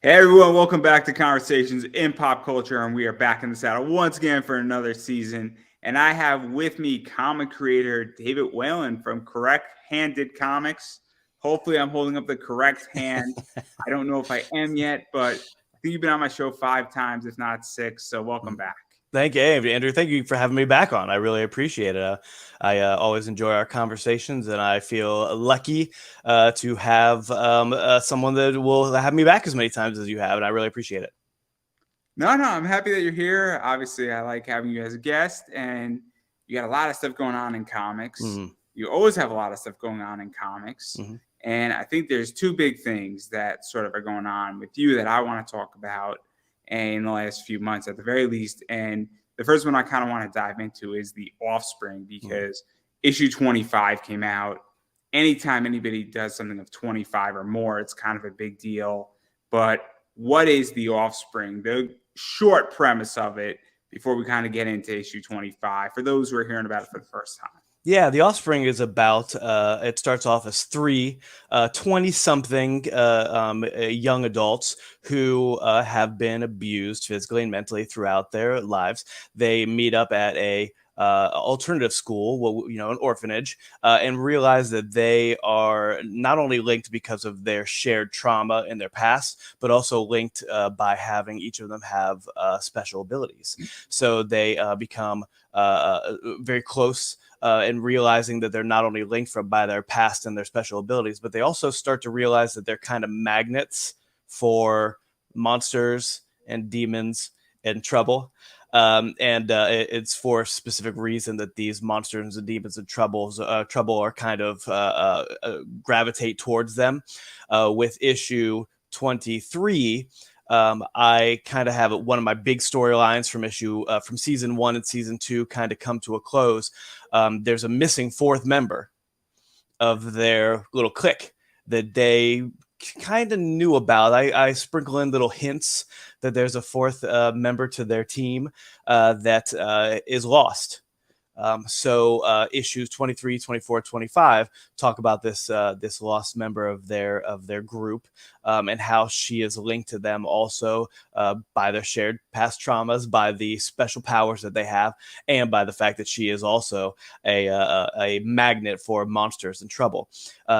Hey everyone, welcome back to Conversations in Pop Culture, and we are back in the saddle once again for another season. And I have with me comic creator David Whalen from Correct Handed Comics. Hopefully, I'm holding up the correct hand. I don't know if I am yet, but I think you've been on my show 5 times, if not 6. So welcome back. Thank you, Andrew. Thank you for having me back on. I really appreciate it. I always enjoy our conversations, and I feel lucky to have someone that will have me back as many times as you have, and I really appreciate it. No, I'm happy that you're here. Obviously, I like having you as a guest, and you got a lot of stuff going on in comics. Mm-hmm. You always have a lot of stuff going on in comics. Mm-hmm. And I think there's two big things that sort of are going on with you that I want to talk about in the last few months, at the very least. And the first one I kind of want to dive into is the Offspring, because issue 25 came out. Anytime anybody does something of 25 or more, it's kind of a big deal. But what is the Offspring? The short premise of it before we kind of get into issue 25 for those who are hearing about it for the first time. Yeah, The Offspring is about, it starts off as three 20-something young adults who have been abused physically and mentally throughout their lives. They meet up at a alternative school, an orphanage, and realize that they are not only linked because of their shared trauma in their past, but also linked by having each of them have special abilities. So they become very close. And realizing that they're not only linked by their past and their special abilities, but they also start to realize that they're kind of magnets for monsters and demons and trouble. It's for a specific reason that these monsters and demons and trouble are kind of gravitate towards them. With issue 23, I kind of have one of my big storylines from season 1 and season 2 kind of come to a close. There's a missing fourth member of their little clique that they kind of knew about. I sprinkle in little hints that there's a fourth member to their team that is lost. So issues 23, 24, 25 talk about this lost member of their group, and how she is linked to them also by their shared past traumas, by the special powers that they have, and by the fact that she is also a magnet for monsters and trouble.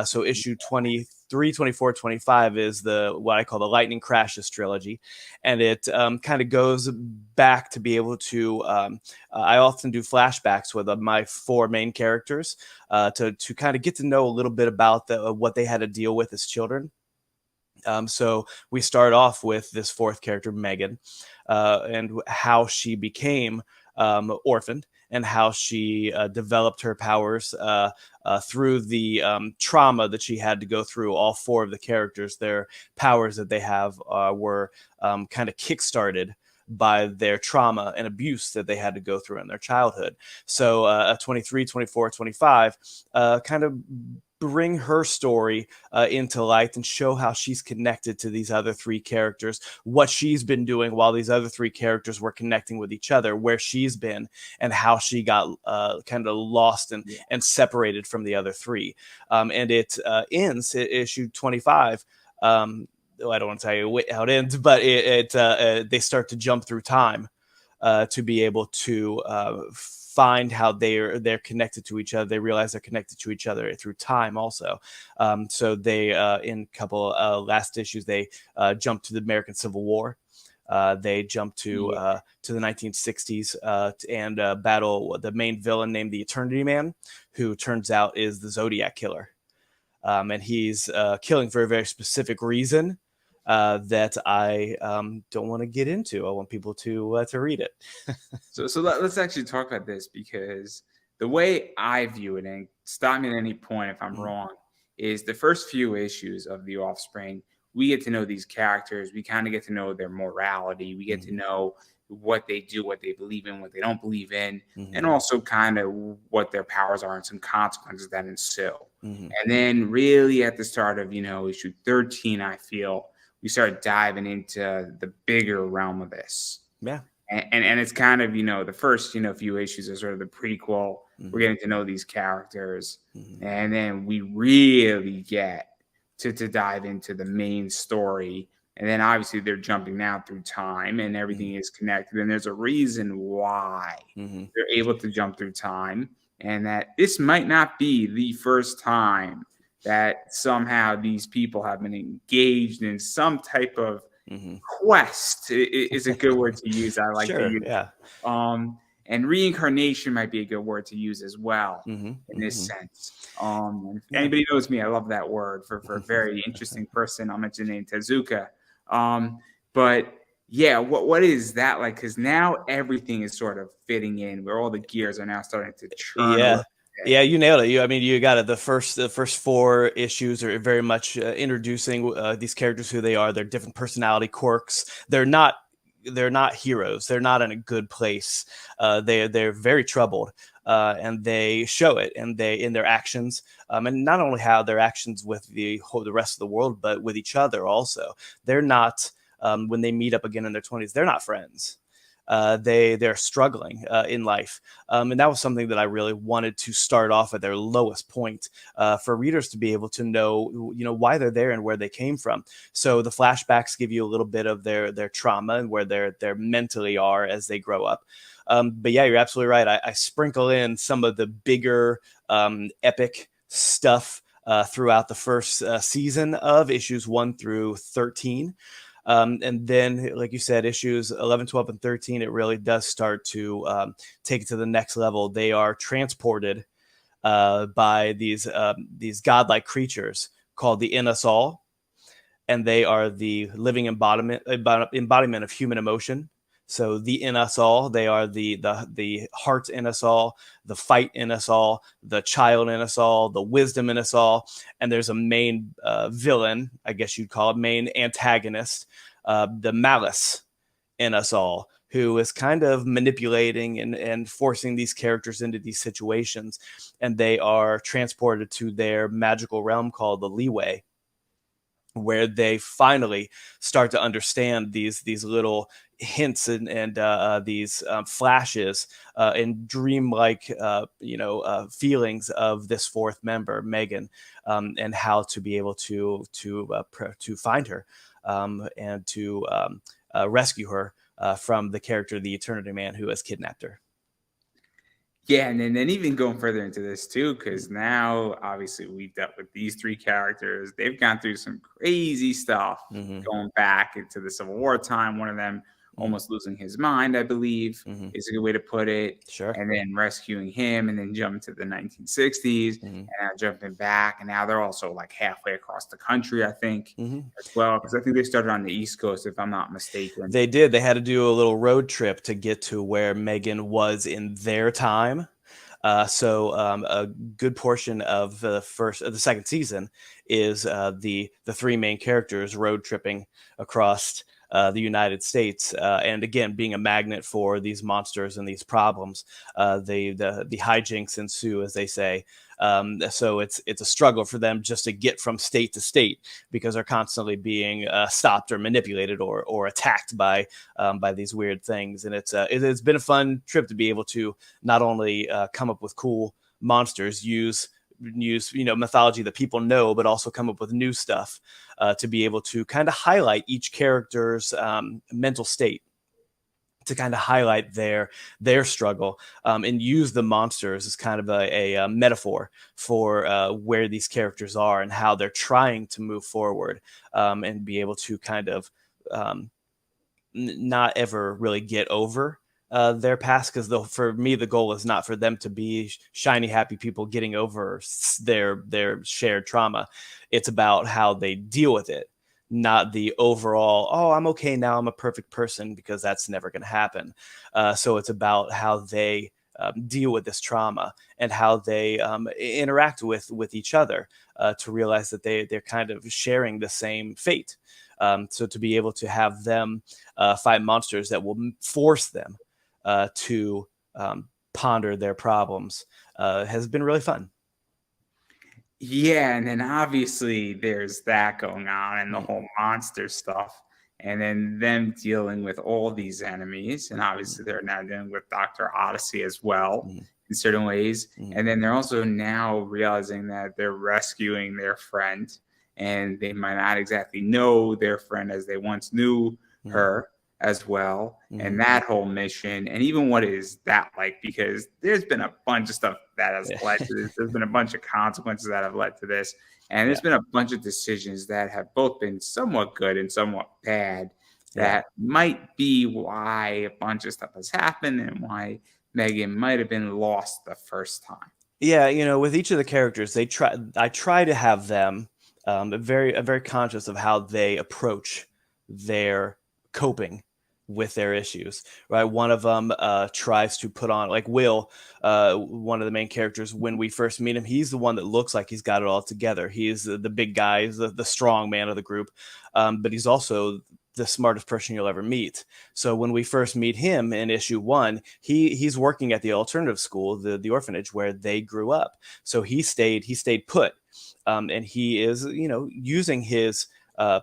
So issue 23, 24, 25 is what I call the Lightning Crashes trilogy, and it kind of goes back to be able to. I often do flashbacks with my 4 main characters to kind of get to know a little bit about what they had to deal with as children. So we start off with this 4th character, Megan, and how she became orphaned, and how she developed her powers through the trauma that she had to go through. All 4 of the characters, their powers that they have were kind of kickstarted by their trauma and abuse that they had to go through in their childhood. So 23, 24, 25 kind of bring her story into light and show how she's connected to these other 3 characters, what she's been doing while these other 3 characters were connecting with each other, where she's been, and how she got kind of lost and separated from the other 3. And it ends at issue 25. I don't want to tell you how it ends, but they start to jump through time to be able to find how they're connected to each other. They realize they're connected to each other through time also. So they in a couple last issues, they jump to the American Civil War. They jump to the 1960s and battle the main villain named the Eternity Man, who turns out is the Zodiac Killer. And he's killing for a very specific reason that I don't want to get into. I want people to read it. So let's actually talk about this, because the way I view it, and stop me at any point if I'm wrong, is the first few issues of The Offspring, we get to know these characters. We kind of get to know their morality. We get to know what they do, what they believe in, what they don't believe in, and also kind of what their powers are and some consequences that ensue. And then really at the start of, issue 13, I feel we start diving into the bigger realm of this. Yeah. And it's kind of, the first, few issues are sort of the prequel. We're getting to know these characters. And then we really get to dive into the main story And then obviously they're jumping now through time and everything is connected. And there's a reason why Mm-hmm. they're able to jump through time. And that this might not be the first time that somehow these people have been engaged in some type of Mm-hmm. quest is a good word to use. I like to Sure. use. Yeah. And reincarnation might be a good word to use as well Mm-hmm. in this Mm-hmm. sense. If Yeah. anybody knows me, I love that word for a very interesting person. I'll mention named Tezuka. But yeah, what is that like? Because now everything is sort of fitting in, where all the gears are now starting to churn a little Yeah. bit. Yeah, you nailed it. I mean, you got it. The first four issues are very much introducing these characters, who they are, their different personality quirks. They're not heroes. They're not in a good place. They're very troubled, and they show it, and they in their actions, and not only how their actions with the rest of the world, but with each other also. They're not when they meet up again in their 20s. They're not friends. They're struggling in life, and that was something that I really wanted to start off at their lowest point, for readers to be able to know, why they're there and where they came from. So the flashbacks give you a little bit of their trauma and where they're mentally are as they grow up. But yeah, you're absolutely right. I sprinkle in some of the bigger epic stuff throughout the first season of issues 1 through 13. And then, like you said, issues 11, 12, and 13, it really does start to take it to the next level. They are transported by these godlike creatures called the In Us All, and they are the living embodiment of human emotion. So the In Us All, they are the heart in us all, the fight in us all, the child in us all, the wisdom in us all, and there's a main villain, I guess you'd call it, main antagonist, the malice in us all, who is kind of manipulating and forcing these characters into these situations, and they are transported to their magical realm called the Leeway, where they finally start to understand these little hints and these flashes and dreamlike feelings of this fourth member, Megan, and how to be able to find her and to rescue her from the character, the Eternity Man, who has kidnapped her. Yeah, and then even going further into this too, because now obviously we've dealt with these three characters. They've gone through some crazy stuff Mm-hmm. going back into the Civil War time. One of them Mm-hmm. almost losing his mind, I believe, Mm-hmm. is a good way to put it. Sure. And then rescuing him, and then jumping to the 1960s, Mm-hmm. and now jumping back, and now they're also like halfway across the country, I think, Mm-hmm. as well, because I think they started on the East Coast, if I'm not mistaken. They did. They had to do a little road trip to get to where Megan was in their time. So a good portion of the second season is the three main characters road tripping across the United States, and again being a magnet for these monsters and these problems. The hijinks ensue, as they say. So it's a struggle for them just to get from state to state, because they're constantly being stopped or manipulated or attacked by these weird things. And it's been a fun trip to be able to not only come up with cool monsters, use mythology that people know, but also come up with new stuff to be able to kind of highlight each character's mental state, to kind of highlight their struggle, and use the monsters as kind of a metaphor for where these characters are and how they're trying to move forward, and be able to kind of not ever really get over their past, because for me the goal is not for them to be shiny happy people getting over their shared trauma. It's about how they deal with it, not the overall, oh, I'm okay now, I'm a perfect person, because that's never going to happen. So it's about how they deal with this trauma and how they interact with each other, to realize that they're kind of sharing the same fate. So to be able to have them fight monsters that will force them to ponder their problems has been really fun. Yeah, and then obviously there's that going on and the Mm-hmm. whole monster stuff, and then them dealing with all these enemies, and obviously they're now dealing with Dr. Odyssey as well Mm-hmm. in certain ways. Mm-hmm. And then they're also now realizing that they're rescuing their friend, and they might not exactly know their friend as they once knew her as well, and that whole mission, and even what is that like, because there's been a bunch of stuff that has led to this. There's been a bunch of consequences that have led to this, and there's been a bunch of decisions that have both been somewhat good and somewhat bad that might be why a bunch of stuff has happened and why Megan might have been lost the first time. Yeah, with each of the characters, I try to have them very conscious of how they approach their coping with their issues, right? One of them tries to put on, like Will, one of the main characters. When we first meet him, he's the one that looks like he's got it all together. He's the big guy, he's the strong man of the group, but he's also the smartest person you'll ever meet. So when we first meet him in issue 1, he's working at the alternative school, the orphanage where they grew up. So he stayed put, and he is using his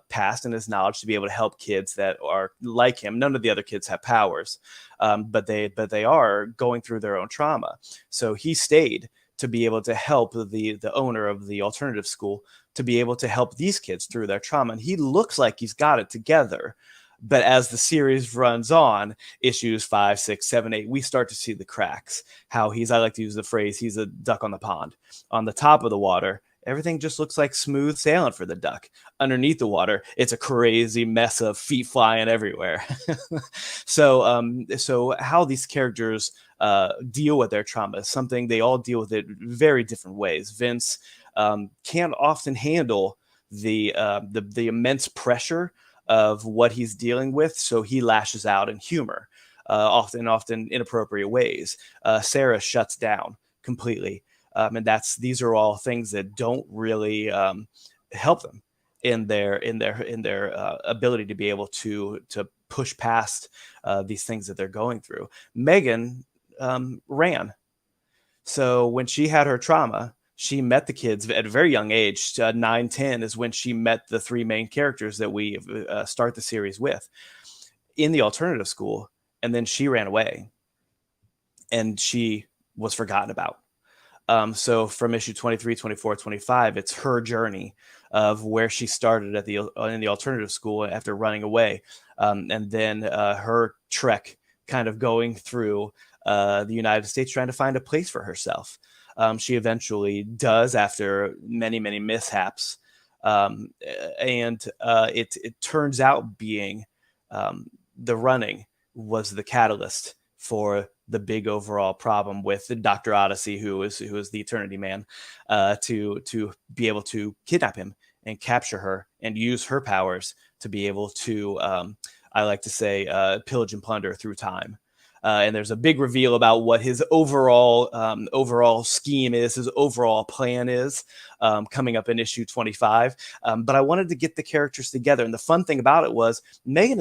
past and his knowledge to be able to help kids that are like him. None of the other kids have powers, but they are going through their own trauma. So he stayed to be able to help the owner of the alternative school to be able to help these kids through their trauma. And he looks like he's got it together. But as the series runs on, issues 5, 6, 7, 8, we start to see the cracks. How I like to use the phrase, he's a duck on the pond. On the top of the water, everything just looks like smooth sailing for the duck. Underneath the water, it's a crazy mess of feet flying everywhere. So how these characters deal with their trauma is something they all deal with it very different ways. Vince can't often handle the immense pressure of what he's dealing with, so he lashes out in humor, often inappropriate ways. Sarah shuts down completely. And these are all things that don't really help them in their ability to be able to push past these things that they're going through. Megan ran. So when she had her trauma, she met the kids at a very young age. 9, 10 is when she met the 3 main characters that we start the series with in the alternative school. And then she ran away and she was forgotten about. So from issue 23, 24, 25, it's her journey of where she started in the alternative school after running away. And then her trek kind of going through the United States, trying to find a place for herself. She eventually does after many, many mishaps. And it turns out being the running was the catalyst for the big overall problem with Dr. Odyssey, who is the Eternity Man, to be able to kidnap him and capture her and use her powers to be able to, I like to say, pillage and plunder through time. And there's a big reveal about what his overall scheme is, his overall plan is, coming up in issue 25. But I wanted to get the characters together. And the fun thing about it was Megan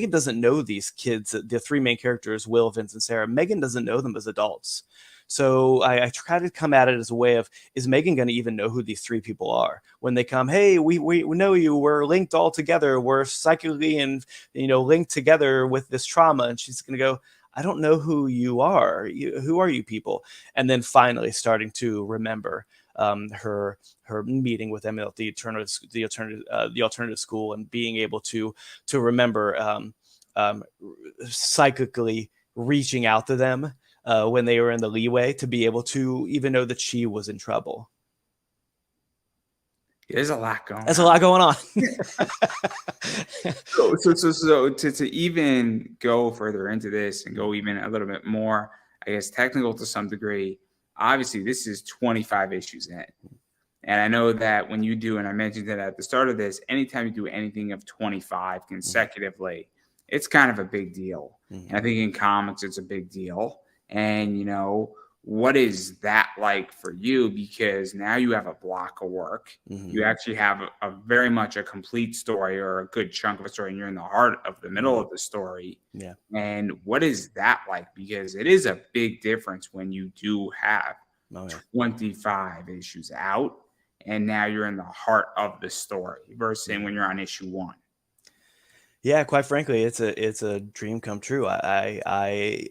doesn't know these kids, the 3 main characters, Will, Vince, and Sarah. Megan doesn't know them as adults. So I try to come at it as a way of, is Megan going to even know who these 3 people are when they come? Hey, we know you. We're linked all together. We're psychically and linked together with this trauma. And she's going to go, I don't know who you are. Who are you people? And then finally starting to remember her meeting with them at the alternative school, and being able to remember psychically reaching out to them when they were in the leeway, to be able to even know that she was in trouble. There's a lot going on. There's a lot going on. So to even go further into this and go even a little bit more, I guess, technical to some degree, obviously this is 25 issues in. And I know that when you do, and I mentioned that at the start of this, anytime you do anything of 25 consecutively, it's kind of a big deal. And I think in comics, it's a big deal. And, what is that like for you? Because now you have a block of work. You actually have a very much a complete story, or a good chunk of a story, and you're in the heart of the middle of the story. Yeah. And what is that like? Because it is a big difference when you do have 25 issues out, and now you're in the heart of the story versus when you're on issue 1. Yeah, quite frankly, it's a dream come true. I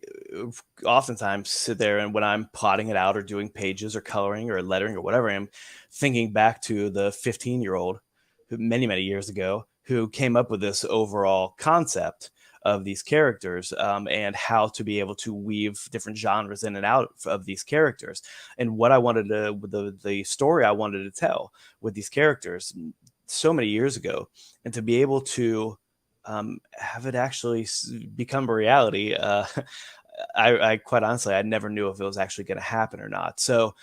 oftentimes sit there, and when I'm plotting it out or doing pages or coloring or lettering or whatever, I'm thinking back to the 15-year-old who many years ago who came up with this overall concept of these characters, and how to be able to weave different genres in and out of these characters, and what I wanted to, the story I wanted to tell with these characters so many years ago, and to be able to have it actually become a reality. I quite honestly, I never knew if it was actually going to happen or not. So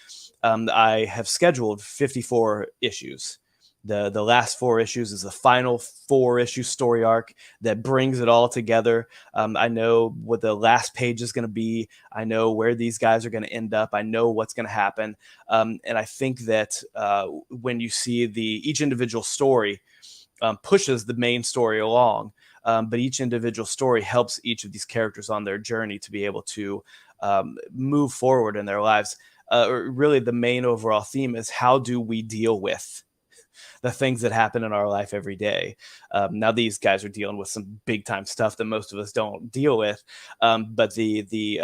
I have scheduled 54 issues. The last 4 issues is the final 4 issue story arc that brings it all together. I know what the last page is going to be. I know where these guys are going to end up. I know what's going to happen. And I think that when you see each individual story pushes the main story along, but each individual story helps each of these characters on their journey to be able to move forward in their lives. Really, the main overall theme is, how do we deal with the things that happen in our life every day? Now, these guys are dealing with some big time stuff that most of us don't deal with, but the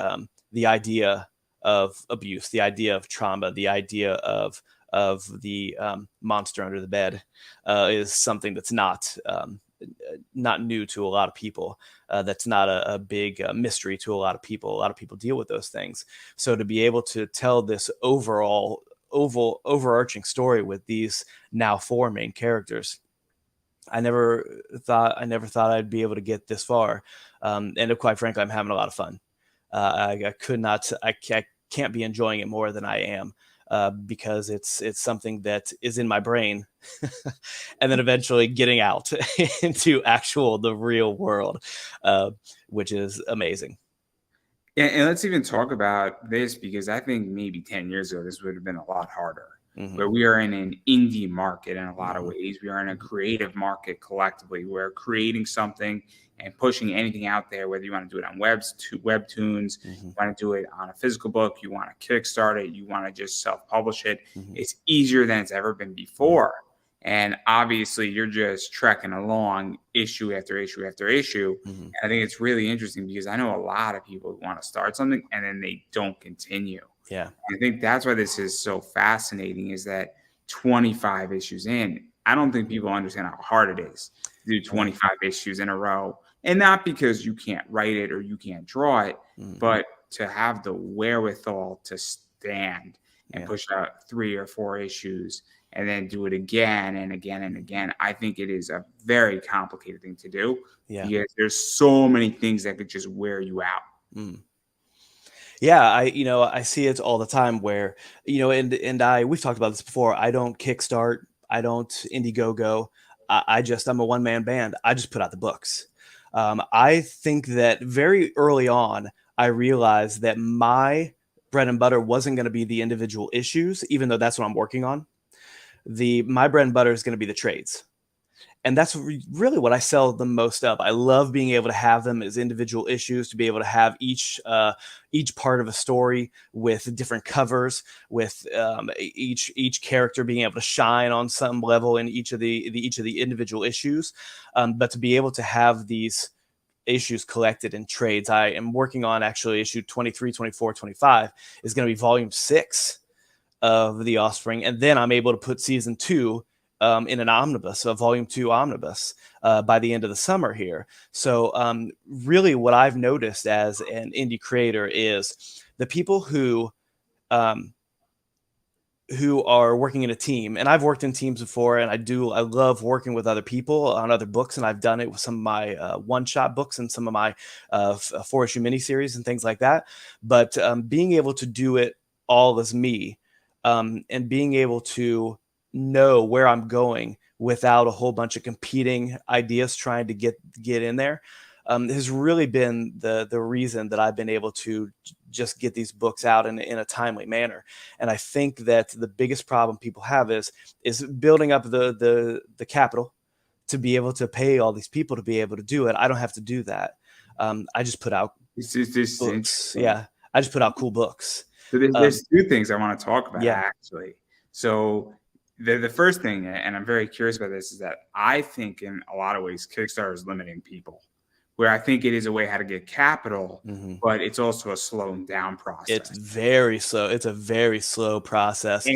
idea of abuse, the idea of trauma, the idea of the monster under the bed is something that's not new to a lot of people. That's not a big mystery to a lot of people. A lot of people deal with those things. So to be able to tell this overarching story with these now 4 main characters, I never thought I'd be able to get this far. And quite frankly, I'm having a lot of fun. I could not, I can't be enjoying it more than I am. Because it's something that is in my brain, and then eventually getting out into the real world, which is amazing. And let's even talk about this, because I think maybe 10 years ago, this would have been a lot harder. Mm-hmm. But we are in an indie market in a lot of Mm-hmm. ways. We are in a creative market collectively. We're creating something and pushing anything out there, whether you want to do it on webtoons, Mm-hmm. you want to do it on a physical book, you want to kickstart it, you want to just self-publish it. Mm-hmm. It's easier than it's ever been before. And obviously, you're just trekking along issue after issue after issue. Mm-hmm. And I think it's really interesting, because I know a lot of people who want to start something and then they don't continue. Yeah. I think that's why this is so fascinating, is that 25 issues in, I don't think people understand how hard it is to do 25 issues in a row. And not because you can't write it or you can't draw it, Mm-hmm. but to have the wherewithal to stand and Yeah. push out 3 or 4 issues and then do it again and again and again. I think it is a very complicated thing to do, Yeah. because there's so many things that could just wear you out. Mm. Yeah, I see it all the time where, we've talked about this before. I don't Kickstart, I don't Indiegogo. I'm a one-man band. I just put out the books. I think that very early on, I realized that my bread and butter wasn't going to be the individual issues, even though that's what I'm working on. My bread and butter is going to be the trades. And that's really what I sell the most of. I love being able to have them as individual issues, to be able to have each part of a story with different covers, with each character being able to shine on some level in each of the individual issues. But to be able to have these issues collected in trades, I am working on actually issue 23, 24, 25 is going to be volume 6 of the Offspring, and then I'm able to put season 2 in an omnibus, a volume 2 omnibus, by the end of the summer here. So really what I've noticed as an indie creator is the people who are working in a team, and I've worked in teams before, and I love working with other people on other books, and I've done it with some of my one-shot books and some of my 4-issue miniseries and things like that. But being able to do it all as me, and being able to know where I'm going without a whole bunch of competing ideas trying to get in there, has really been the reason that I've been able to just get these books out in a timely manner. And I think that the biggest problem people have is building up the capital to be able to pay all these people to be able to do it. I don't have to do that. I just put out This books. Yeah, I just put out cool books. So there's 2 things I want to talk about, Yeah. actually. So the first thing, and I'm very curious about this, is that I think in a lot of ways Kickstarter is limiting people, where I think it is a way how to get capital, Hmm. but it's also a slowing down It's process. very slow. It's a very slow process.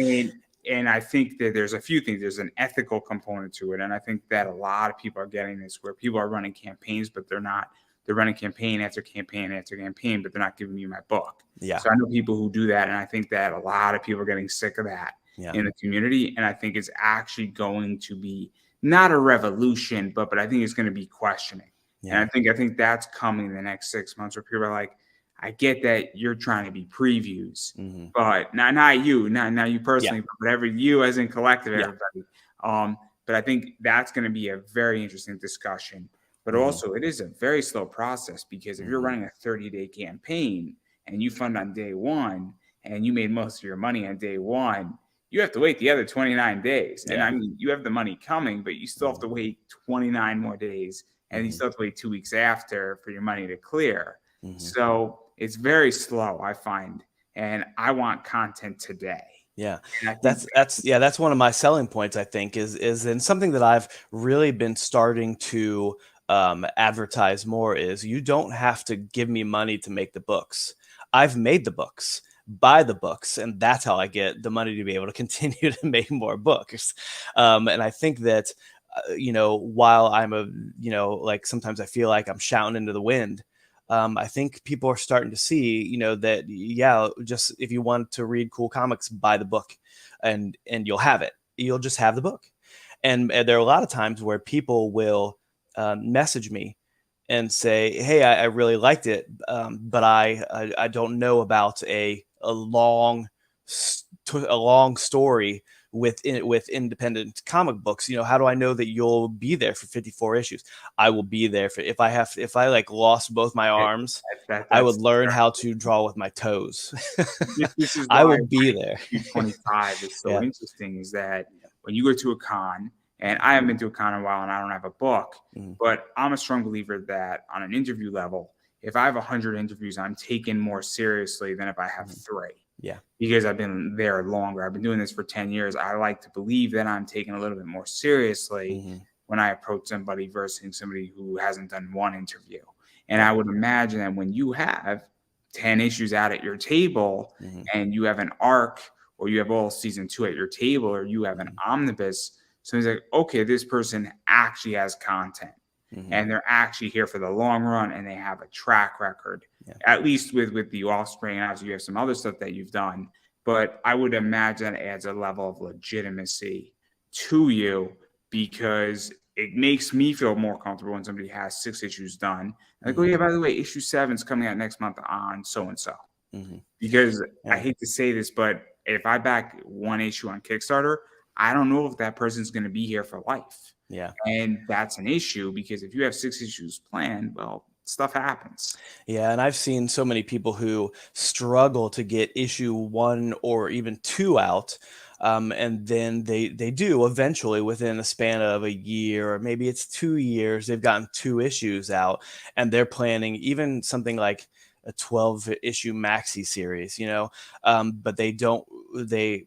And I think that there's a few things. There's an ethical component to it, and I think that a lot of people are getting this, where people are running campaigns, but they're not. They're running campaign after campaign after campaign, but they're not giving me my book. Yeah. So I know people who do that, and I think that a lot of people are getting sick of that Yeah. in the community. And I think it's actually going to be not a revolution, but I think it's going to be questioning. And Yeah. I think that's coming in the next 6 months, where people are like, I get that you're trying to be previews, Hmm. but not you, not you Yeah. personally, but you as in collective, Yeah. everybody. But I think that's going to be a very interesting discussion. But Hmm. also, it is a very slow process, because if you're Hmm. running a 30-day campaign and you fund on day one and you made most of your money on day one, you have to wait the other 29 days. And Yeah. I mean, you have the money coming, but you still have to wait 29 more days, and you Hmm. still have to wait 2 weeks after for your money to clear. Hmm. So it's very slow, I find, and I want content today. Yeah, And I think that's one of my selling points. I think is and something that I've really been starting to advertise more is you don't have to give me money to make the books. I've made the books, buy the books, and that's how I get the money to be able to continue to make more books. And I think that while I'm like sometimes I feel like I'm shouting into the wind. I think people are starting to see, that yeah, just if you want to read cool comics, buy the book, and you'll have it. You'll just have the book. And there are a lot of times where people will message me and say, "Hey, I really liked it, but I don't know about a long story with independent comic books. How do I know that you'll be there for 54 issues? I will be there for if I like lost both my arms, I would that's learn how to draw with my toes. this is I why will be there. issue 25 is so Yeah. interesting, is that when you go to a con, and I haven't been to a con in a while and I don't have a book, Mhm. but I'm a strong believer that on an interview level, if I have 100 interviews, I'm taken more seriously than if I have Mhm. 3, Yeah. because I've been there longer. I've been doing this for 10 years. I like to believe that I'm taken a little bit more seriously Mhm. when I approach somebody versus somebody who hasn't done one interview. And Yeah. I would imagine that when you have 10 issues out at your table, Mhm. and you have an arc, or you have all season 2 at your table, or you have an Mhm. omnibus, so it's like, okay, this person actually has content, Mhm. and they're actually here for the long run, and they have a track record, Yeah. at least with the Offspring. And obviously you have some other stuff that you've done, but I would imagine it adds a level of legitimacy to you, because it makes me feel more comfortable when somebody has 6 issues done. Like, oh Mhm. yeah, by the way, issue 7 is coming out next month on so and so. Mhm. Because I Yeah. hate to say this, but if I back one issue on Kickstarter, I don't know if that person's going to be here for life. Yeah. And that's an issue, because if you have 6 issues planned, well, stuff happens. Yeah, and I've seen so many people who struggle to get issue 1 or even 2 out, and then they do eventually within a span of a year, or maybe it's 2 years, they've gotten 2 issues out, and they're planning even something like a 12 issue maxi series, but they don't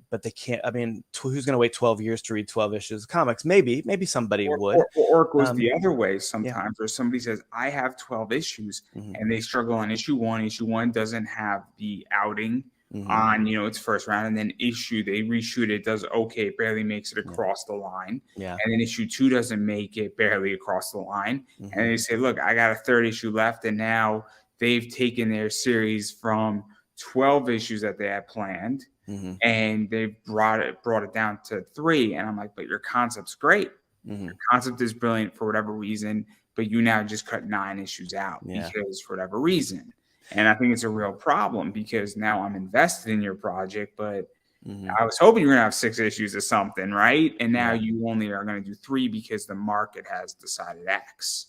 but they can't. I mean, who's going to wait 12 years to read 12 issues of comics? Maybe somebody Or, would. or, or it goes Um, the other way yeah. sometimes, where somebody says, I have 12 issues, Hmm. and they struggle on issue 1. Issue 1 doesn't have the outing Hmm. on, its first round. And then they reshoot it, does okay, barely makes it Yeah. across the line. Yeah. And then issue 2 doesn't make it, barely across the line. And Hmm. they say, look, I got a third issue left. And now they've taken their series from 12 issues that they had planned, Hmm. and they brought it down to 3. And I'm like, but your concept's great. Hmm. Concept is brilliant for whatever reason, but you now just cut 9 issues out Yeah. because for whatever reason. And I think it's a real problem, because now I'm invested in your project, but Hmm. I was hoping you were going to have 6 issues of something, right? And now Yeah. you only are going to do 3 because the market has decided X.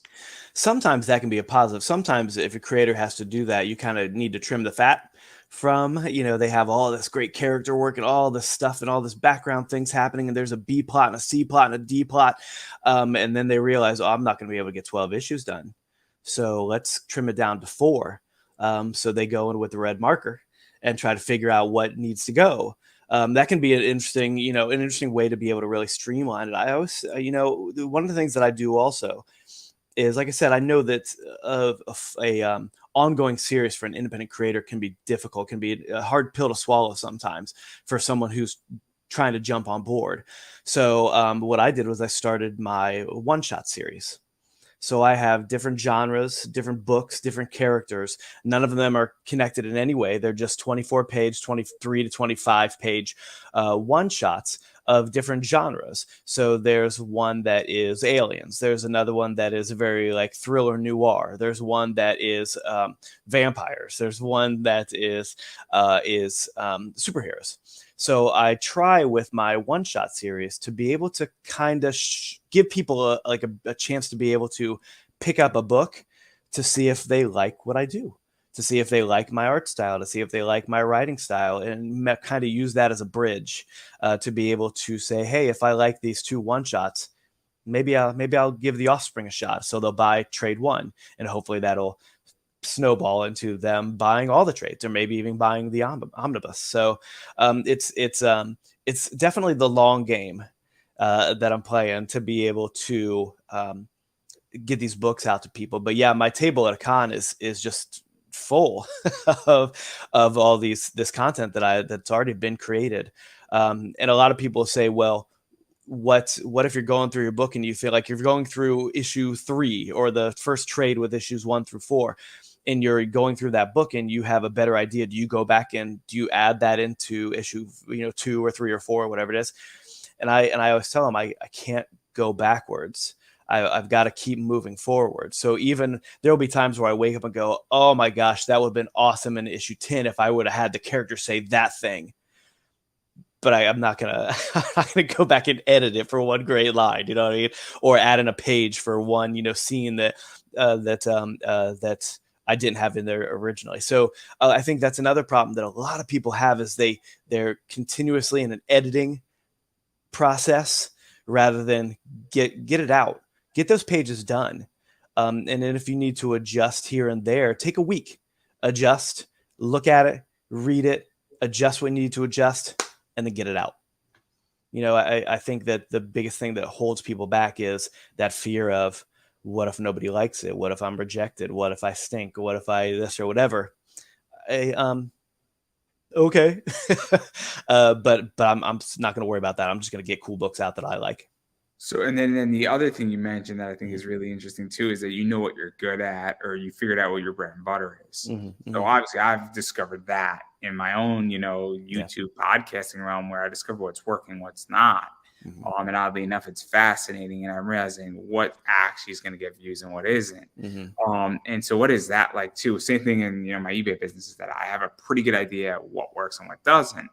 Sometimes that can be a positive. Sometimes if a creator has to do that, you kind of need to trim the fat from, they have all this great character work and all this stuff and all this background things happening. And there's a B plot and a C plot and a D plot. And then they realize, oh, I'm not going to be able to get 12 issues done. So let's trim it down to 4. So they go in with the red marker and try to figure out what needs to go. That can be an interesting way to be able to really streamline it. I always, one of the things that I do also is, like I said, I know that ongoing series for an independent creator can be difficult, can be a hard pill to swallow sometimes for someone who's trying to jump on board. So what I did was I started my one-shot series. So I have different genres, different books, different characters. None of them are connected in any way. They're just 24 page, 23 to 25 page one shots of different genres. So there's one that is aliens. There's another one that is very like thriller noir. There's one that is vampires. There's one that is superheroes. So I try with my one shot series to be able to kind of give people a chance to be able to pick up a book to see if they like what I do, to see if they like my art style, to see if they like my writing style, and kind of use that as a bridge to be able to say, hey, if I like these two one shots, maybe I'll give the Offspring a shot. So they'll buy trade one, and hopefully that'll snowball into them buying all the trades, or maybe even buying the omnibus. So it's definitely the long game that I'm playing to be able to get these books out to people. But yeah, my table at a con is just full of all this content that's already been created. And a lot of people say, well, what if you're going through your book and you feel like you're going through issue 3 or the first trade with issues 1 through 4, and you're going through that book and you have a better idea? Do you go back and do you add that into issue 2 or 3 or 4 or whatever it is? And I always tell them I can't go backwards. I've got to keep moving forward. So even there'll be times where I wake up and go, oh my gosh, that would have been awesome in issue 10 if I would have had the character say that thing. But I'm not gonna go back and edit it for one great line, you know what I mean, or add in a page for one scene that I didn't have in there originally. So I think that's another problem that a lot of people have is they're continuously in an editing process rather than get it out, get those pages done, and then if you need to adjust here and there, take a week, adjust, look at it, read it, adjust what you need to adjust, and then get it out. I think that the biggest thing that holds people back is that fear of, what if nobody likes it? What if I'm rejected? What if I stink? What if I this or whatever? Okay. But I'm not going to worry about that. I'm just going to get cool books out that I like. So, and then the other thing you mentioned that I think is really interesting too is that you know what you're good at, or you figured out what your bread and butter is. So obviously I've discovered that in my own, YouTube podcasting realm, where I discover what's working, what's not. And oddly enough, it's fascinating, and I'm realizing what actually is going to get views and what isn't. And so what is that like too? Same thing in my eBay business is that I have a pretty good idea what works and what doesn't.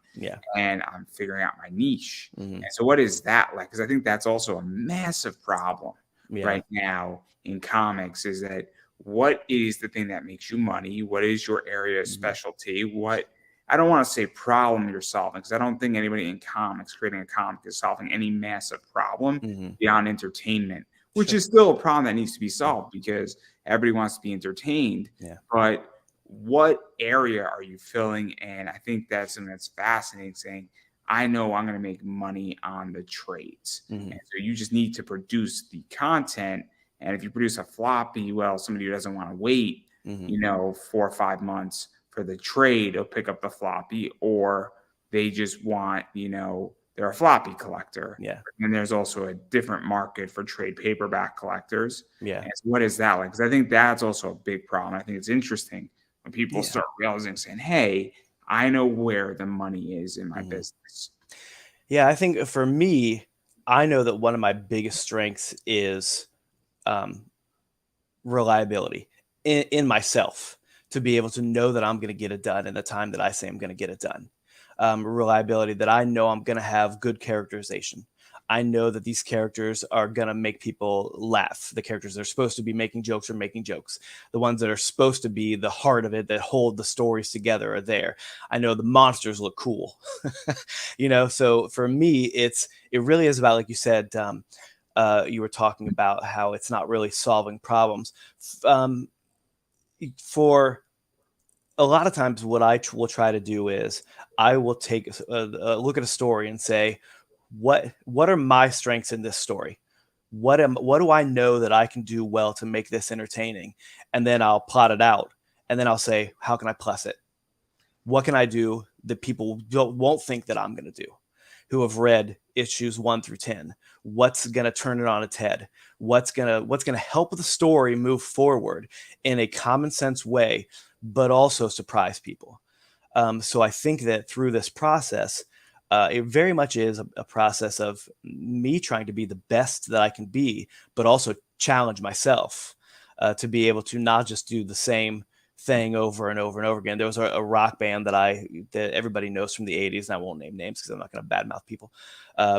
And I'm figuring out my niche. And so what is that like? Because I think that's also a massive problem right now in comics, is that what is the thing that makes you money? What is your area of specialty? What, I don't want to say problem you're solving, because I don't think anybody in comics creating a comic is solving any massive problem beyond entertainment, which is still a problem that needs to be solved because everybody wants to be entertained. But what area are you filling? And I think that's something that's fascinating, saying, I know I'm going to make money on the trades. And so you just need to produce the content. And if you produce a floppy, well, somebody who doesn't want to wait, 4 or 5 months for the trade, will pick up the floppy, or they just want, they're a floppy collector. And there's also a different market for trade paperback collectors. And so what is that like? Because I think that's also a big problem. I think it's interesting when people start realizing, saying, hey, I know where the money is in my business. Yeah, I think for me, I know that one of my biggest strengths is reliability in myself, to be able to know that I'm going to get it done in the time that I say I'm going to get it done. Reliability that I know I'm going to have good characterization. I know that these characters are going to make people laugh. The characters that are supposed to be making jokes are making jokes. The ones that are supposed to be the heart of it, that hold the stories together, are there. I know the monsters look cool. So for me, it really is about, like you said, you were talking about how it's not really solving problems. For a lot of times, what I will try to do is I will take a look at a story and say, what are my strengths in this story? What do I know that I can do well to make this entertaining? And then I'll plot it out. And then I'll say, how can I plus it? What can I do that people won't think that I'm going to do, who have read issues 1 through 10? What's going to turn it on its head? What's going to help the story move forward in a common sense way, but also surprise people? So I think that through this process, it very much is a process of me trying to be the best that I can be, but also challenge myself to be able to not just do the same thing over and over and over again. There was a rock band that everybody knows from the 80s, and I won't name names because I'm not going to badmouth people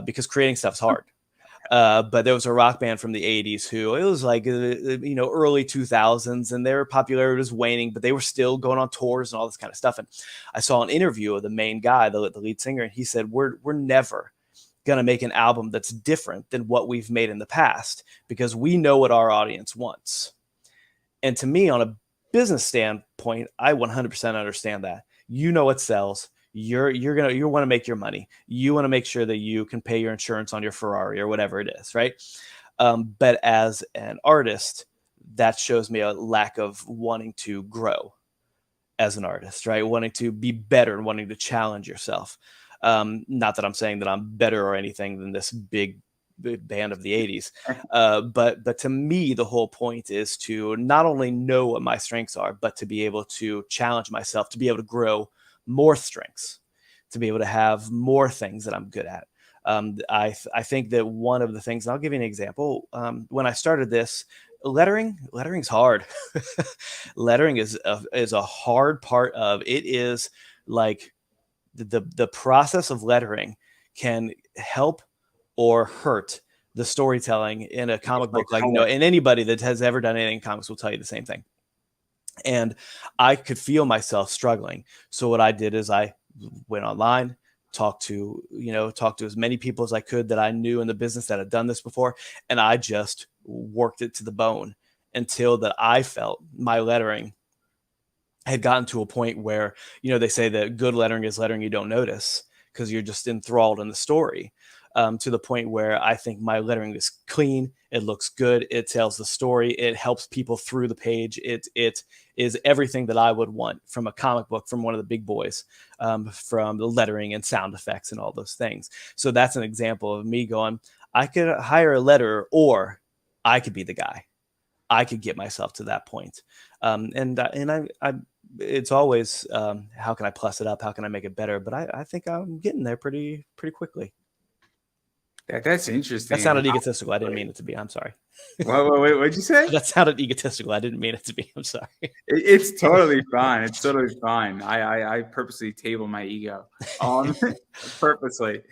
because creating stuff's hard. But there was a rock band from the 80s who it was like, early 2000s, and their popularity was waning, but they were still going on tours and all this kind of stuff. And I saw an interview of the main guy, the lead singer, and he said, we're never going to make an album that's different than what we've made in the past because we know what our audience wants. And to me, on a business standpoint, I 100% understand that. You know what sells. You want to make your money. You want to make sure that you can pay your insurance on your Ferrari or whatever it is, right? But as an artist, that shows me a lack of wanting to grow as an artist, right? Wanting to be better and wanting to challenge yourself. Not that I'm saying that I'm better or anything than this big band of the 80s. But to me, the whole point is to not only know what my strengths are, but to be able to challenge myself, to be able to grow more strengths, to be able to have more things that I'm good at. I think that one of the things, and I'll give you an example. When I started this, lettering's hard. Lettering is a hard part of it. Is like the process of lettering can help or hurt the storytelling in a comic book. And anybody that has ever done anything in comics will tell you the same thing. And I could feel myself struggling. So what I did is I went online, talked to as many people as I could that I knew in the business that had done this before. And I just worked it to the bone until that I felt my lettering had gotten to a point where, they say that good lettering is lettering you don't notice because you're just enthralled in the story. To the point where I think my lettering is clean. It looks good. It tells the story. It helps people through the page. It is everything that I would want from a comic book, from one of the big boys, from the lettering and sound effects and all those things. So that's an example of me going, I could hire a letterer, or I could be the guy. I could get myself to that point. And I it's always, how can I plus it up? How can I make it better? But I think I'm getting there pretty quickly. That's interesting. That sounded egotistical. I didn't mean it to be. I'm sorry. Wait, what'd you say? That sounded egotistical. I didn't mean it to be. I'm sorry. It's totally fine. It's totally fine. I purposely table my ego, purposely.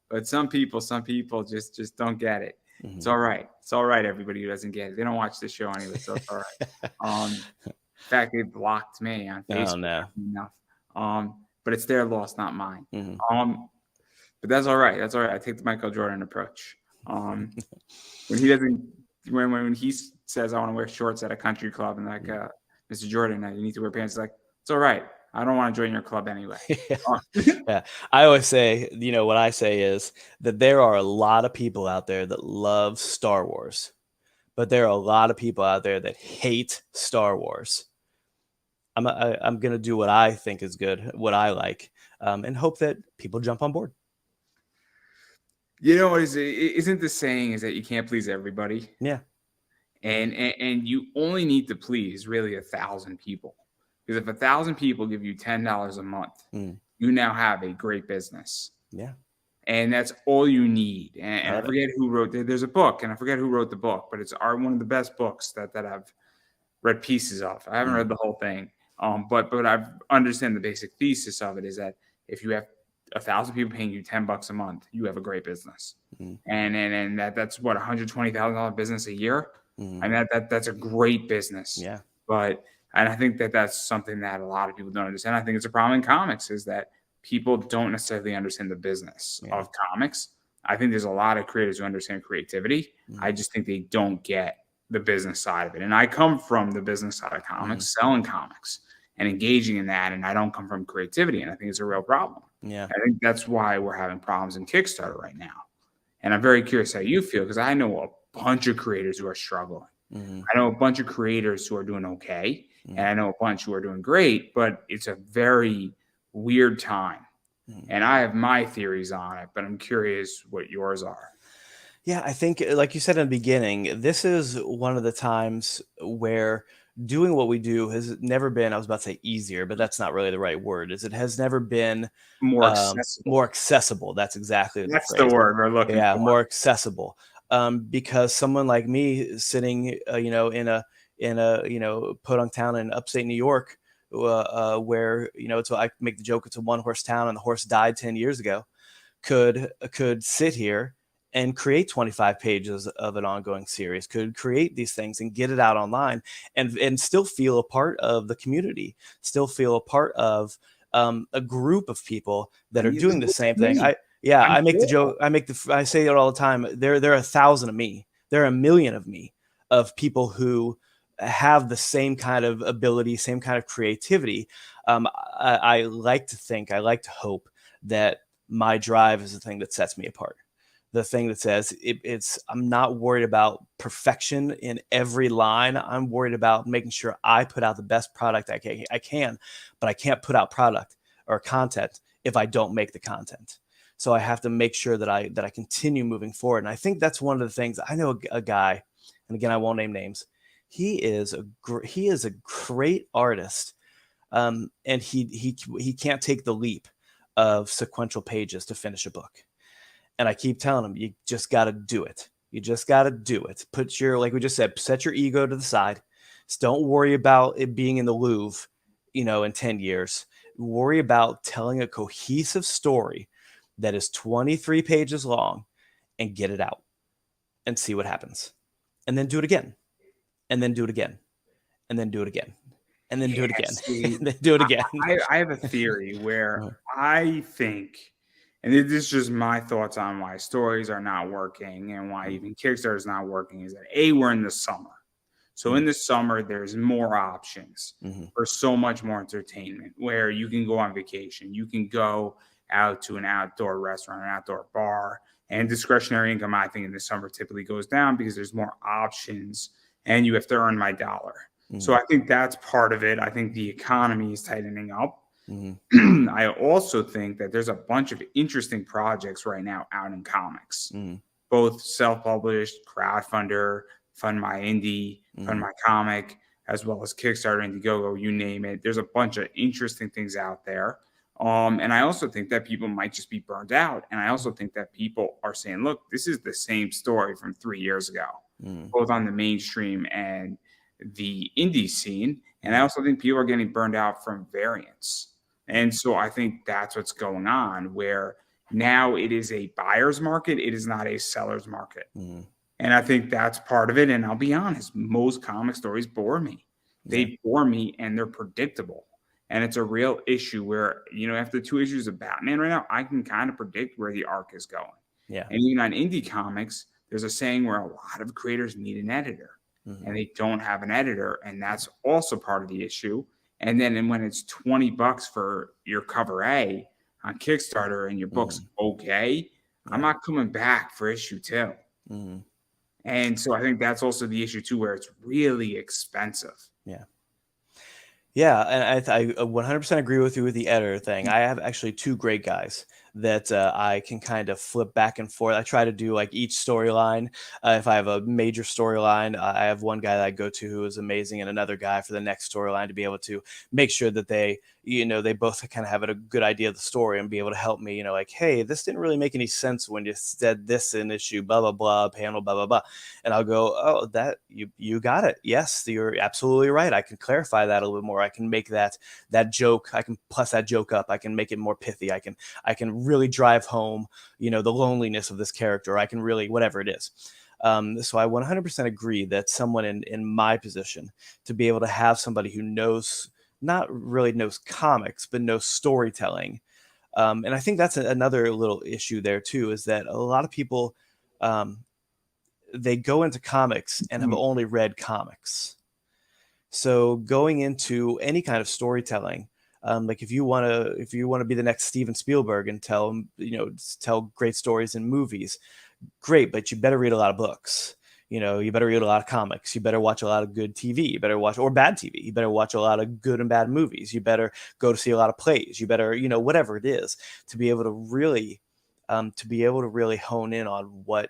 But some people just don't get it. Mm-hmm. It's all right. It's all right. Everybody who doesn't get it, they don't watch the show anyway, so it's all right. In fact, they blocked me on Facebook. Oh, no. But it's their loss, not mine. Mm-hmm. But that's all right. That's all right. I take the Michael Jordan approach. When he says I want to wear shorts at a country club, and like, Mr. Jordan, you need to wear pants. It's like, it's all right. I don't want to join your club anyway. Yeah. I always say, what I say is that there are a lot of people out there that love Star Wars, but there are a lot of people out there that hate Star Wars. I'm going to do what I think is good, what I like, and hope that people jump on board. Isn't the saying is that you can't please everybody? Yeah. And you only need to please really 1,000 people. Because if 1,000 people give you $10 a month, you now have a great business. Yeah. And that's all you need. And I forget who wrote there's a book, and I forget who wrote the book, but it's one of the best books that I've read pieces of. I haven't read the whole thing. But I understand the basic thesis of it is that if you have 1,000 people paying you $10 a month, you have a great business. And that's what, $120,000 business a year. I mean, that's a great business. Yeah. And I think that's something that a lot of people don't understand. I think it's a problem in comics is that people don't necessarily understand the business of comics. I think there's a lot of creators who understand creativity. I just think they don't get the business side of it. And I come from the business side of comics, selling comics and engaging in that. And I don't come from creativity. And I think it's a real problem. Yeah. I think that's why we're having problems in Kickstarter right now. And I'm very curious how you feel, because I know a bunch of creators who are struggling. Mm-hmm. I know a bunch of creators who are doing okay, Mm-hmm. and I know a bunch who are doing great, but it's a very weird time. Mm-hmm. And I have my theories on it, but I'm curious what yours are. Yeah, I think, like you said in the beginning, this is one of the times where doing what we do has never been, I was about to say easier, but that's not really the right word, is it has never been More accessible. more accessible. That's exactly the That's the phrase. word we're looking Yeah, for. more accessible. Because someone like me sitting, in a podunk town in upstate New York, where it's I make the joke it's a one horse town and the horse died 10 years ago, could sit here and create 25 pages of an ongoing series, could create these things and get it out online, and still feel a part of the community, still feel a part of a group of people I that are mean, doing the look same at thing. me. I'm I make the sure. joke, I say it all the time. There are 1,000 of me. There are 1,000,000 of me, of people who have the same kind of ability, same kind of creativity. I like to think, I like to hope that my drive is the thing that sets me apart. The thing that says it's I'm not worried about perfection in every line. I'm worried about making sure I put out the best product I can, but I can't put out product or content if I don't make the content. So I have to make sure that I continue moving forward. And I think that's one of the things. I know a guy, and again I won't name names. He is a great artist, and he can't take the leap of sequential pages to finish a book. And I keep telling him, you just got to do it. You just got to do it. Put your, like we just said, set your ego to the side. Just don't worry about it being in the Louvre, in 10 years. Worry about telling a cohesive story that is 23 pages long, and get it out and see what happens. And then do it again. And then do it again. And then do it again. And then Yeah, do it again. see, And then do it I, again. I have a theory where Uh, I think, and this is just my thoughts on why stories are not working and why mm, even Kickstarter is not working, is that A, we're in the summer. So in mm, the summer, there's more options mhm, for so much more entertainment, where you can go on vacation, you can go out to an outdoor restaurant, an outdoor bar, and discretionary income, I think, in the summer typically goes down because there's more options and you have to earn my dollar. So mhm, I think that's part of it. I think the economy is tightening up. mhm, I also think that there's a bunch of interesting projects right now out in comics, mhm, both self-published, crowdfunder, Fund My Indie, Fund mhm, My Comic, as well as Kickstarter, Indiegogo, you name it. There's a bunch of interesting things out there. And I also think that people might just be burned out. And I also think that people are saying, look, this is the same story from 3 years ago, mhm, both on the mainstream and the indie scene. And I mhm, also think people are getting burned out from variants. And so I think that's what's going on, where now it is a buyer's market, it is not a seller's market. mhm. And I think that's part of it. And I'll be honest, most comic stories bore me. Yeah. They bore me and they're predictable. And it's a real issue where, after 2 issues of Batman right now, I can kind of predict where the arc is going. Yeah. And even on indie comics, there's a saying where a lot of creators need an editor Mhm, and they don't have an editor. And that's also part of the issue. And then when it's $20 for your cover A on Kickstarter and your book's mhm. okay, I'm Yeah. not coming back for issue 2. Mhm. And so I think that's also the issue too, where it's really expensive. Yeah. Yeah, and I 100% agree with you with the editor thing. I have actually two great guys that I can kind of flip back and forth. I try to do like each storyline. If I have a major storyline, I have one guy that I go to who is amazing, and another guy for the next storyline to be able to make sure that they both kind of have a good idea of the story and be able to help me. Like, hey, this didn't really make any sense when you said this in issue, blah blah blah, panel, blah blah blah, and I'll go, oh, that you got it. Yes, you're absolutely right. I can clarify that a little bit more. I can make that joke. I can plus that joke up. I can make it more pithy. I can really drive home, the loneliness of this character. I can really whatever it is. So I 100% agree that someone in my position to be able to have somebody who knows not really knows comics but knows storytelling. And I think that's another little issue there too, is that a lot of people um, they go into comics and have Mhm. only read comics. So going into any kind of storytelling, Like if you want to be the next Steven Spielberg and tell great stories in movies, great, but you better read a lot of books. You better read a lot of comics. You better watch a lot of good TV. You better watch, or bad TV. You better watch a lot of good and bad movies. You better go to see a lot of plays. You better, whatever it is, to be able to really, hone in on what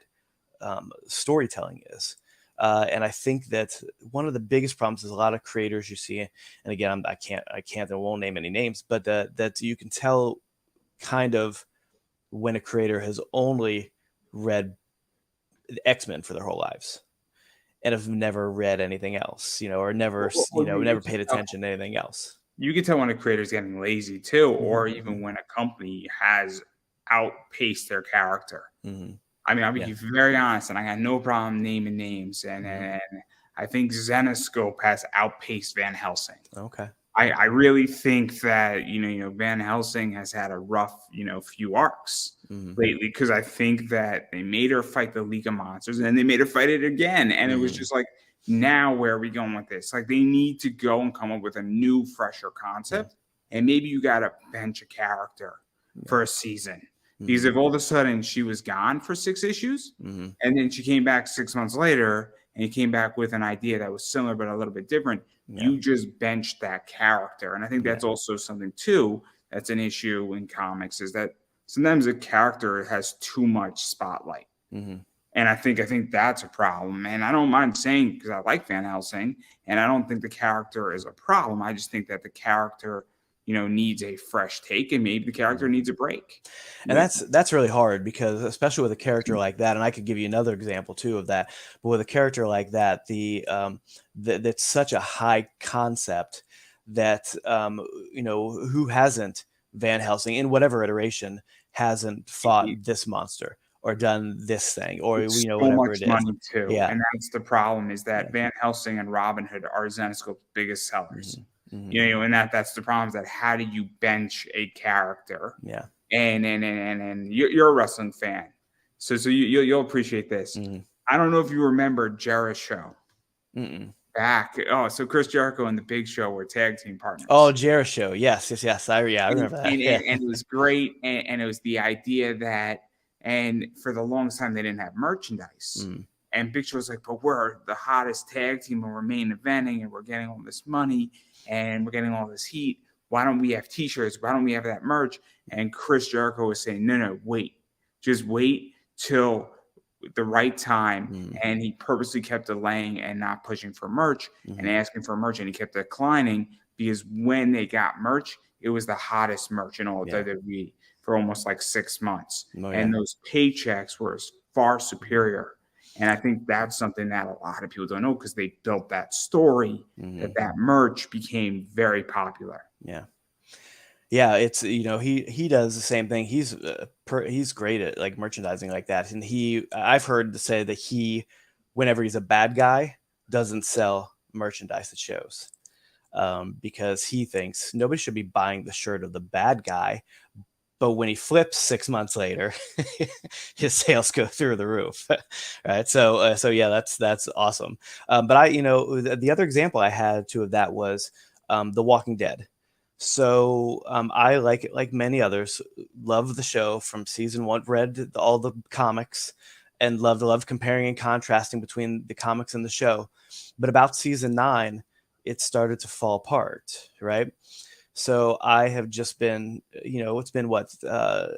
storytelling is. And I think that one of the biggest problems is a lot of creators you see, and again, I can't, I won't name any names, but that you can tell kind of when a creator has only read X-Men for their whole lives and have never read anything else, or never, never paid attention to anything else. You can tell when a creator's getting lazy too, or Mm-hmm. even when a company has outpaced their character. Mm-hmm. I mean, I'll be very honest, and I got no problem naming names. And I think Zenoscope has outpaced Van Helsing. Okay. I really think that Van Helsing has had a rough few arcs lately, because I think that they made her fight the League of Monsters and then they made her fight it again, and it was just like, now where are we going with this? Like, they need to go and come up with a new, fresher concept, and maybe you got to bench a character for a season. Because if all of a sudden she was gone for 6 issues, and then she came back 6 months later and you came back with an idea that was similar but a little bit different, you just benched that character. And I think that's also something too that's an issue in comics, is that sometimes a character has too much spotlight. And I think that's a problem. And I don't mind saying, because I like Van Helsing, and I don't think the character is a problem. I just think that the character needs a fresh take, and maybe the character needs a break. And that's really hard, because especially with a character like that, and I could give you another example too of that, but with a character like that, that's such a high concept that who hasn't, Van Helsing in whatever iteration hasn't fought this monster or done this thing, or so whatever much it is. money too. Yeah. And that's the problem, is that Van Helsing and Robin Hood are Zenoscope's biggest sellers. And that's the problem, is that how do you bench a character? Yeah. And you're a wrestling fan, so you'll appreciate this. I don't know if you remember Jericho. Back, so Chris Jericho and the Big Show were tag team partners. Oh, Jericho, yes. I remember that. And it was great, and it was the idea that, and for the longest time they didn't have merchandise. And Big Show was like, but we're the hottest tag team, and we're main eventing, and we're getting all this money, and we're getting all this heat. Why don't we have T-shirts? Why don't we have that merch? And Chris Jericho was saying, no, wait. Just wait till the right time. And he purposely kept delaying and not pushing for merch and asking for merch. And he kept declining, because when they got merch, it was the hottest merch in all of WWE for almost like 6 months. And those paychecks were far superior. And I think that's something that a lot of people don't know, because they built that story, that merch became very popular. Yeah, it's he does the same thing. He's great at like merchandising like that, and I've heard to say that he, whenever he's a bad guy, doesn't sell merchandise at shows, because he thinks nobody should be buying the shirt of the bad guy. But when he flips 6 months later, his sales go through the roof, right? So yeah, that's awesome. But the other example I had too of that was The Walking Dead. So I, like many others, love the show from season 1, read all the comics, and loved comparing and contrasting between the comics and the show. But about season 9, it started to fall apart, right? So I have just been, it's been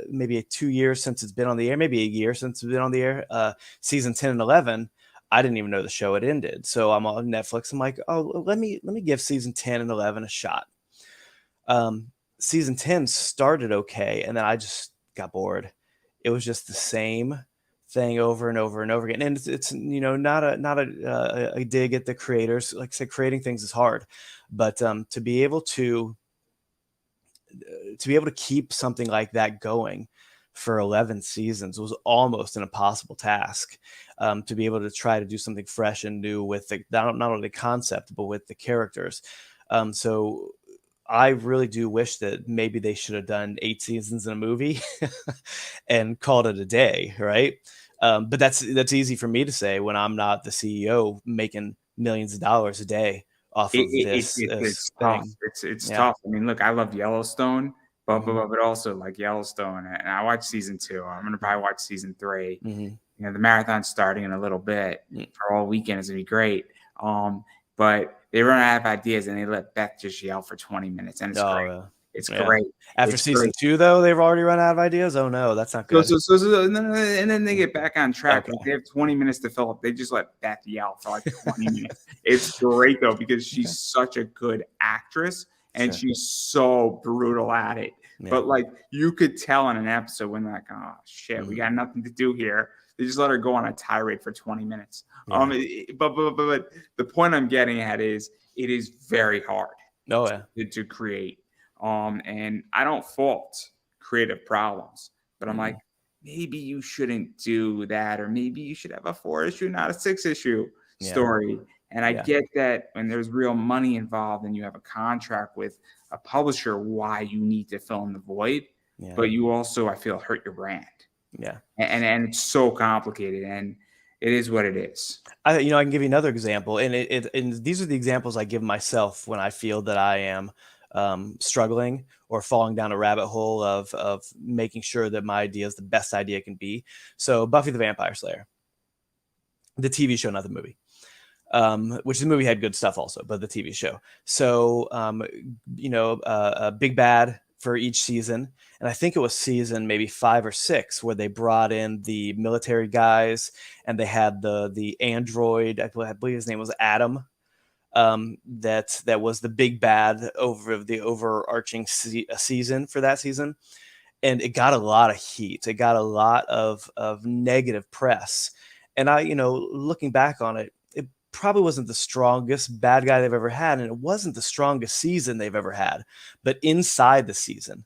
maybe 2 years since it's been on the air, maybe a year since it's been on the air. Season 10 and 11, I didn't even know the show had ended. So I'm on Netflix. I'm like, oh, let me give season 10 and 11 a shot. Season 10 started okay, and then I just got bored. It was just the same thing over and over and over again. And it's not a dig at the creators. Like I said, creating things is hard, but to be able to keep something like that going for 11 seasons was almost an impossible task. To be able to try to do something fresh and new with not only the concept, but with the characters. So I really do wish that maybe they should have done 8 seasons in a movie and called it a day, right? But that's easy for me to say when I'm not the CEO making millions of dollars a day off of this It's tough. thing. It's Yeah. tough. I mean, look, I love Yellowstone, Hmm. but also like Yellowstone, and I watched season 2. I'm gonna probably watch season 3. Hmm. The marathon's starting in a little bit for all weekend. It's gonna be great. But they run out of ideas and they let Beth just yell for 20 minutes, and it's Oh, great. It's yeah. great. After It's season great. 2, though, they've already run out of ideas. Oh no, that's not good. And then they get back on track. Okay. Like they have 20 minutes to fill up. They just let Beth yell for like 20 minutes. It's great though because Okay. she's such a good actress and Sure. she's so brutal at it. Yeah. But like you could tell in an episode when they're like, oh shit, we got nothing to do here. They just let her go on a tirade for 20 minutes. Yeah. But the point I'm getting at is it is very hard Oh yeah. to create. And I don't fault creative problems, but I'm like, maybe you shouldn't do that, or maybe you should have a 4-issue, not a 6-issue story. And I get that when there's real money involved and you have a contract with a publisher, why you need to fill in the void. Yeah. But you also, I feel, hurt your brand. Yeah. And it's so complicated, and it is what it is. I can give you another example, and and these are the examples I give myself when I feel that I am struggling or falling down a rabbit hole of making sure that my idea is the best idea it can be. So Buffy the Vampire Slayer, the TV show, not the movie. Which the movie had good stuff also, but the TV show. So, a big bad for each season. And I think it was season maybe 5 or 6 where they brought in the military guys and they had the android, I believe his name was Adam, that was the big bad over the overarching season for that season. And it got a lot of heat. It got a lot of negative press. And looking back on it, probably wasn't the strongest bad guy they've ever had, and it wasn't the strongest season they've ever had, but inside the season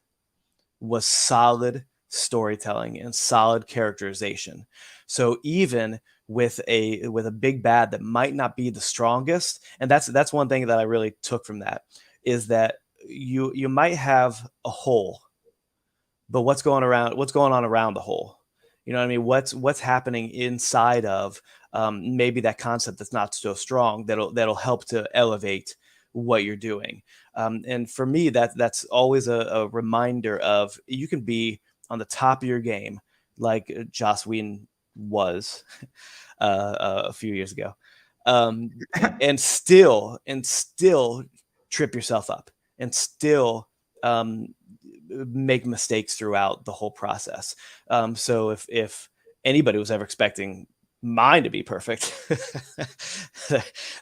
was solid storytelling and solid characterization. So even with a big bad that might not be the strongest, and that's one thing that I really took from that, is that you might have a hole, but what's going on around the hole? You know what I mean? What's happening inside of maybe that concept that's not so strong that'll help to elevate what you're doing. And for me, that's always a reminder of you can be on the top of your game, like Joss Whedon was a few years ago, and still trip yourself up and still make mistakes throughout the whole process. So if anybody was ever expecting mine to be perfect,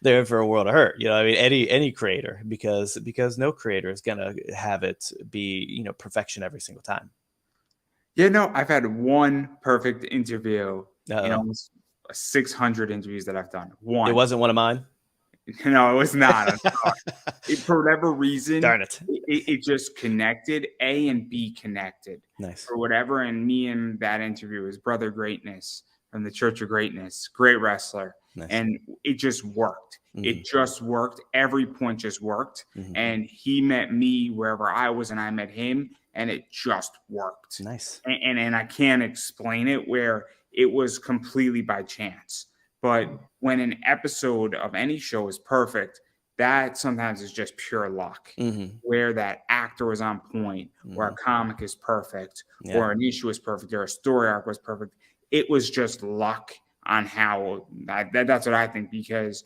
they're in for a world of hurt. I mean, any creator, because no creator is gonna have it be perfection every single time. Yeah, no, I've had one perfect interview in Uh-oh. almost 600 interviews that I've done. One. It wasn't one of mine. No, it was not. For whatever reason, Darn it. It just connected. A and B connected. Nice. For whatever, and me and that interview was Brother Greatness from the Church of Greatness, great wrestler. Nice. And it just worked. It just worked. Every point just worked. And he met me wherever I was, and I met him, and it just worked. Nice. And I can't explain it, where it was completely by chance. But when an episode of any show is perfect, that sometimes is just pure luck, where that actor is on point, where a comic is perfect, or an issue is perfect, or a story arc was perfect. It was just luck on how that's what I think, because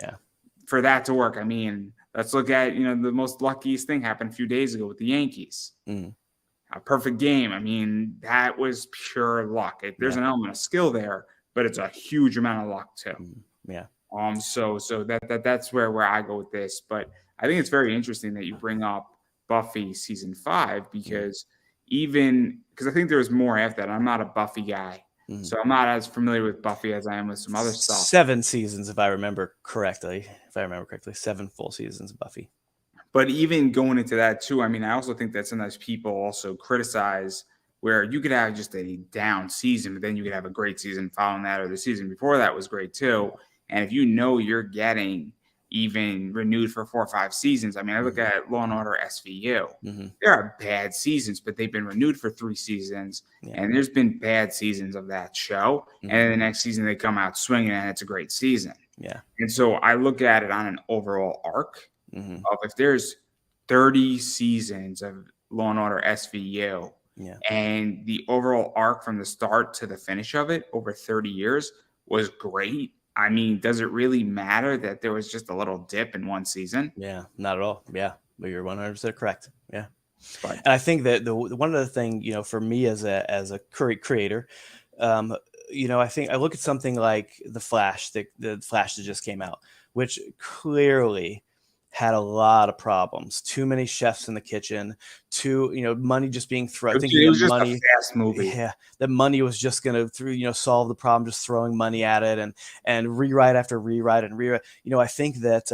for that to work, I mean, let's look at, the most luckiest thing happened a few days ago with the Yankees. A perfect game. I mean, that was pure luck. There's an element of skill there, but it's a huge amount of luck too. Yeah. So that's where I go with this. But I think it's very interesting that you bring up Buffy season 5, because because I think there was more after that. I'm not a Buffy guy, so I'm not as familiar with Buffy as I am with some other stuff. 7 seasons, if I remember correctly. 7 full seasons of Buffy. But even going into that too, I mean, I also think that sometimes people also criticize where you could have just a down season, but then you could have a great season following that, or the season before that was great too. And if you're getting even renewed for 4 or 5 seasons, I mean, I look at Law and Order SVU. There are bad seasons, but they've been renewed for 3 seasons, and there's been bad seasons of that show. And the next season they come out swinging, and it's a great season. Yeah. And so I look at it on an overall arc. Mm-hmm. of if there's 30 seasons of Law and Order SVU, Yeah. and the overall arc from the start to the finish of it over 30 years was great. I mean, does it really matter that there was just a little dip in one season? Yeah, not at all. Yeah, but you're 100% correct. Yeah. But And I think that the one other thing, for me as a creator, um, I think I look at something like the Flash that just came out, which clearly had a lot of problems. Too many chefs in the kitchen. Money just being thrown. Thinking it that was just a money, fast movie. yeah, that money was just gonna solve the problem, just throwing money at it and rewrite after rewrite and rewrite. I think that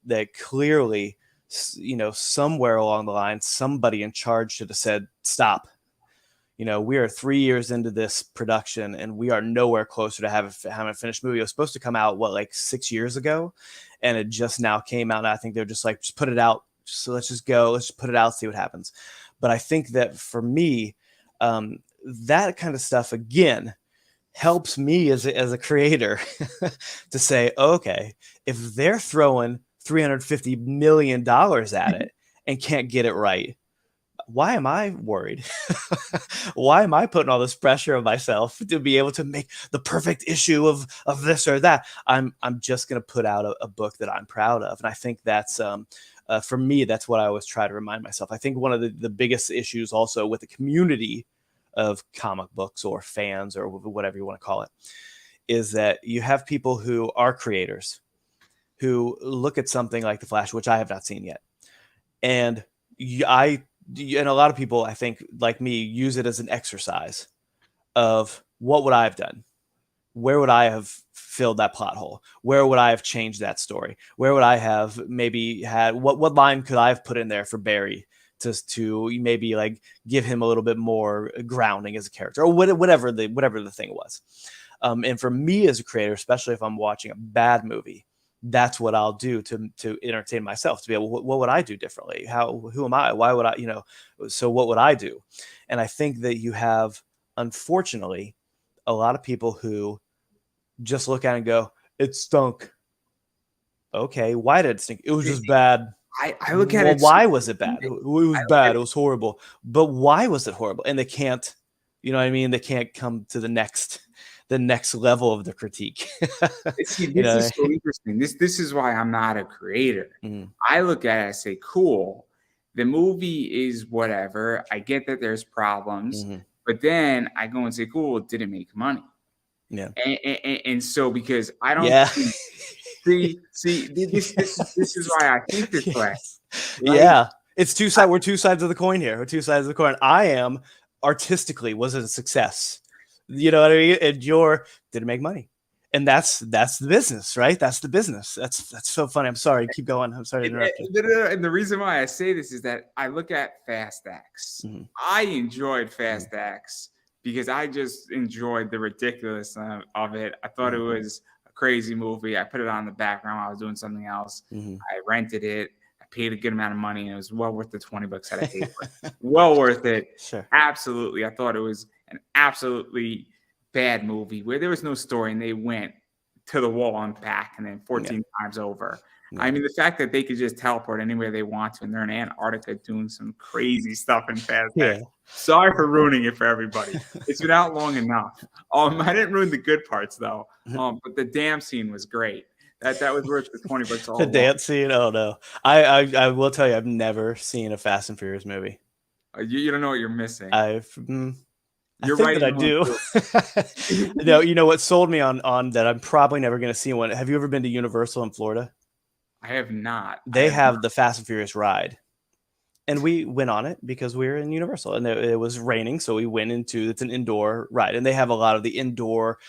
that clearly, somewhere along the line, somebody in charge should have said, stop. We are 3 years into this production and we are nowhere closer to having a finished movie. It was supposed to come out, like 6 years ago, and it just now came out. And I think they're just like, just put it out. So let's just go. Let's just put it out, see what happens. But I think that for me, that kind of stuff, again, helps me as a creator to say, okay, if they're throwing $350 million at it and can't get it right, why am I worried? Why am I putting all this pressure on myself to be able to make the perfect issue of this or that? I'm just going to put out a book that I'm proud of. And I think that's, for me, that's what I always try to remind myself. I think one of the biggest issues also with the community of comic books or fans or whatever you want to call it is that you have people who are creators who look at something like The Flash, which I have not seen yet. And and a lot of people, I think, like me, use it as an exercise of what would I have done? Where would I have filled that plot hole? Where would I have changed that story? Where would I have maybe had what line could I have put in there for Barry to maybe like give him a little bit more grounding as a character, or whatever the thing was. And for me as a creator, especially if I'm watching a bad movie, that's what I'll do to entertain myself, to be able, what would I do differently? Who am I? Why would I, so what would I do? And I think that you have, unfortunately, a lot of people who just look at it and go, it stunk. Okay, why did it stink? It was just bad. I look at it. Why was it bad? It was bad. It was horrible. But why was it horrible? And they can't, you know what I mean? They can't come to the next level of the critique. This is so interesting. This is why I'm not a creator. Mm-hmm. I look at it and say, cool, the movie is whatever. I get that there's problems, mm-hmm. but then I go and say, cool, did it make money? Yeah. And so because I don't see this is why I think this way. Right? Yeah. It's two sides. We're two sides of the coin here. We're two sides of the coin. I am artistically was it a success? You know what I mean? And did it make money? And that's the business, right? That's the business. That's so funny. I'm sorry. Keep going. I'm sorry to interrupt you. And the reason why I say this is that I look at Fast X. Mm-hmm. I enjoyed Fast X because I just enjoyed the ridiculousness of it. I thought it was a crazy movie. I put it on the background while I was doing something else. I rented it. I paid a good amount of money, and it was well worth the $20 that I paid for it. Well worth it. Sure. Absolutely. I thought it was an absolutely bad movie where there was no story, and they went to the wall and back and then 14 times over. I mean, the fact that they could just teleport anywhere they want to, and they're in Antarctica doing some crazy stuff in Fast X. Sorry for ruining it for everybody. It's been out long enough. I didn't ruin the good parts though. But the dam scene was great. That was worth the $20 all. The dance scene. Oh no, I will tell you, I've never seen a Fast and Furious movie. You don't know what you're missing. You're right. I do. No, you know what sold me on that? I'm probably never going to see one. Have you ever been to Universal in Florida? I have not. They have the Fast and Furious ride, and we went on it because we were in Universal, and it was raining, so we went into it's an indoor ride, and they have a lot of the indoor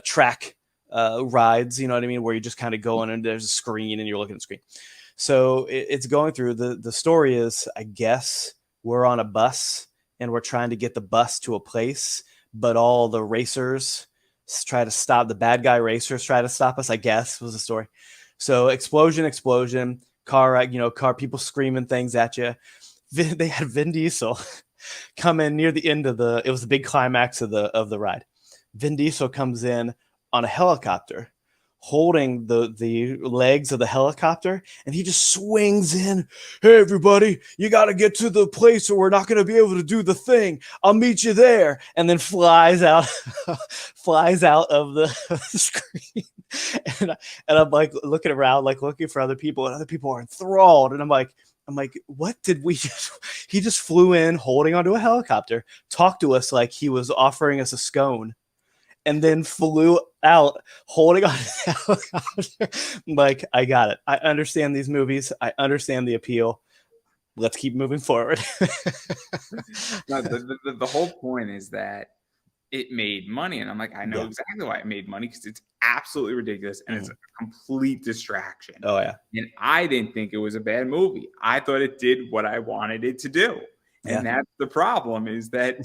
track rides. You know what I mean? Where you just kind of go in and there's a screen, and you're looking at the screen. So it's going through the story is, I guess, we're on a bus. And we're trying to get the bus to a place, but all the racers try to stop the bad guy racers try to stop us, I guess was the story. So explosion, car, people screaming things at you. They had Vin Diesel come in near the end it was the big climax of the ride. Vin Diesel comes in on a helicopter holding the legs of the helicopter, and he just swings in. Hey, everybody, you got to get to the place or we're not going to be able to do the thing. I'll meet you there. And then flies out, flies out of the screen. And I'm like looking around, like looking for other people, and other people are enthralled. And I'm like, what did we just? He just flew in holding onto a helicopter, talked to us like he was offering us a scone, and then flew out holding on to the helicopter. I'm like, I got it. I understand these movies. I understand the appeal. Let's keep moving forward. No, the whole point is that it made money, and I'm like, I know Yeah. exactly why it made money, because it's absolutely ridiculous and it's a complete distraction. Oh yeah. And I didn't think it was a bad movie. I thought it did what I wanted it to do. Yeah. And that's the problem, is that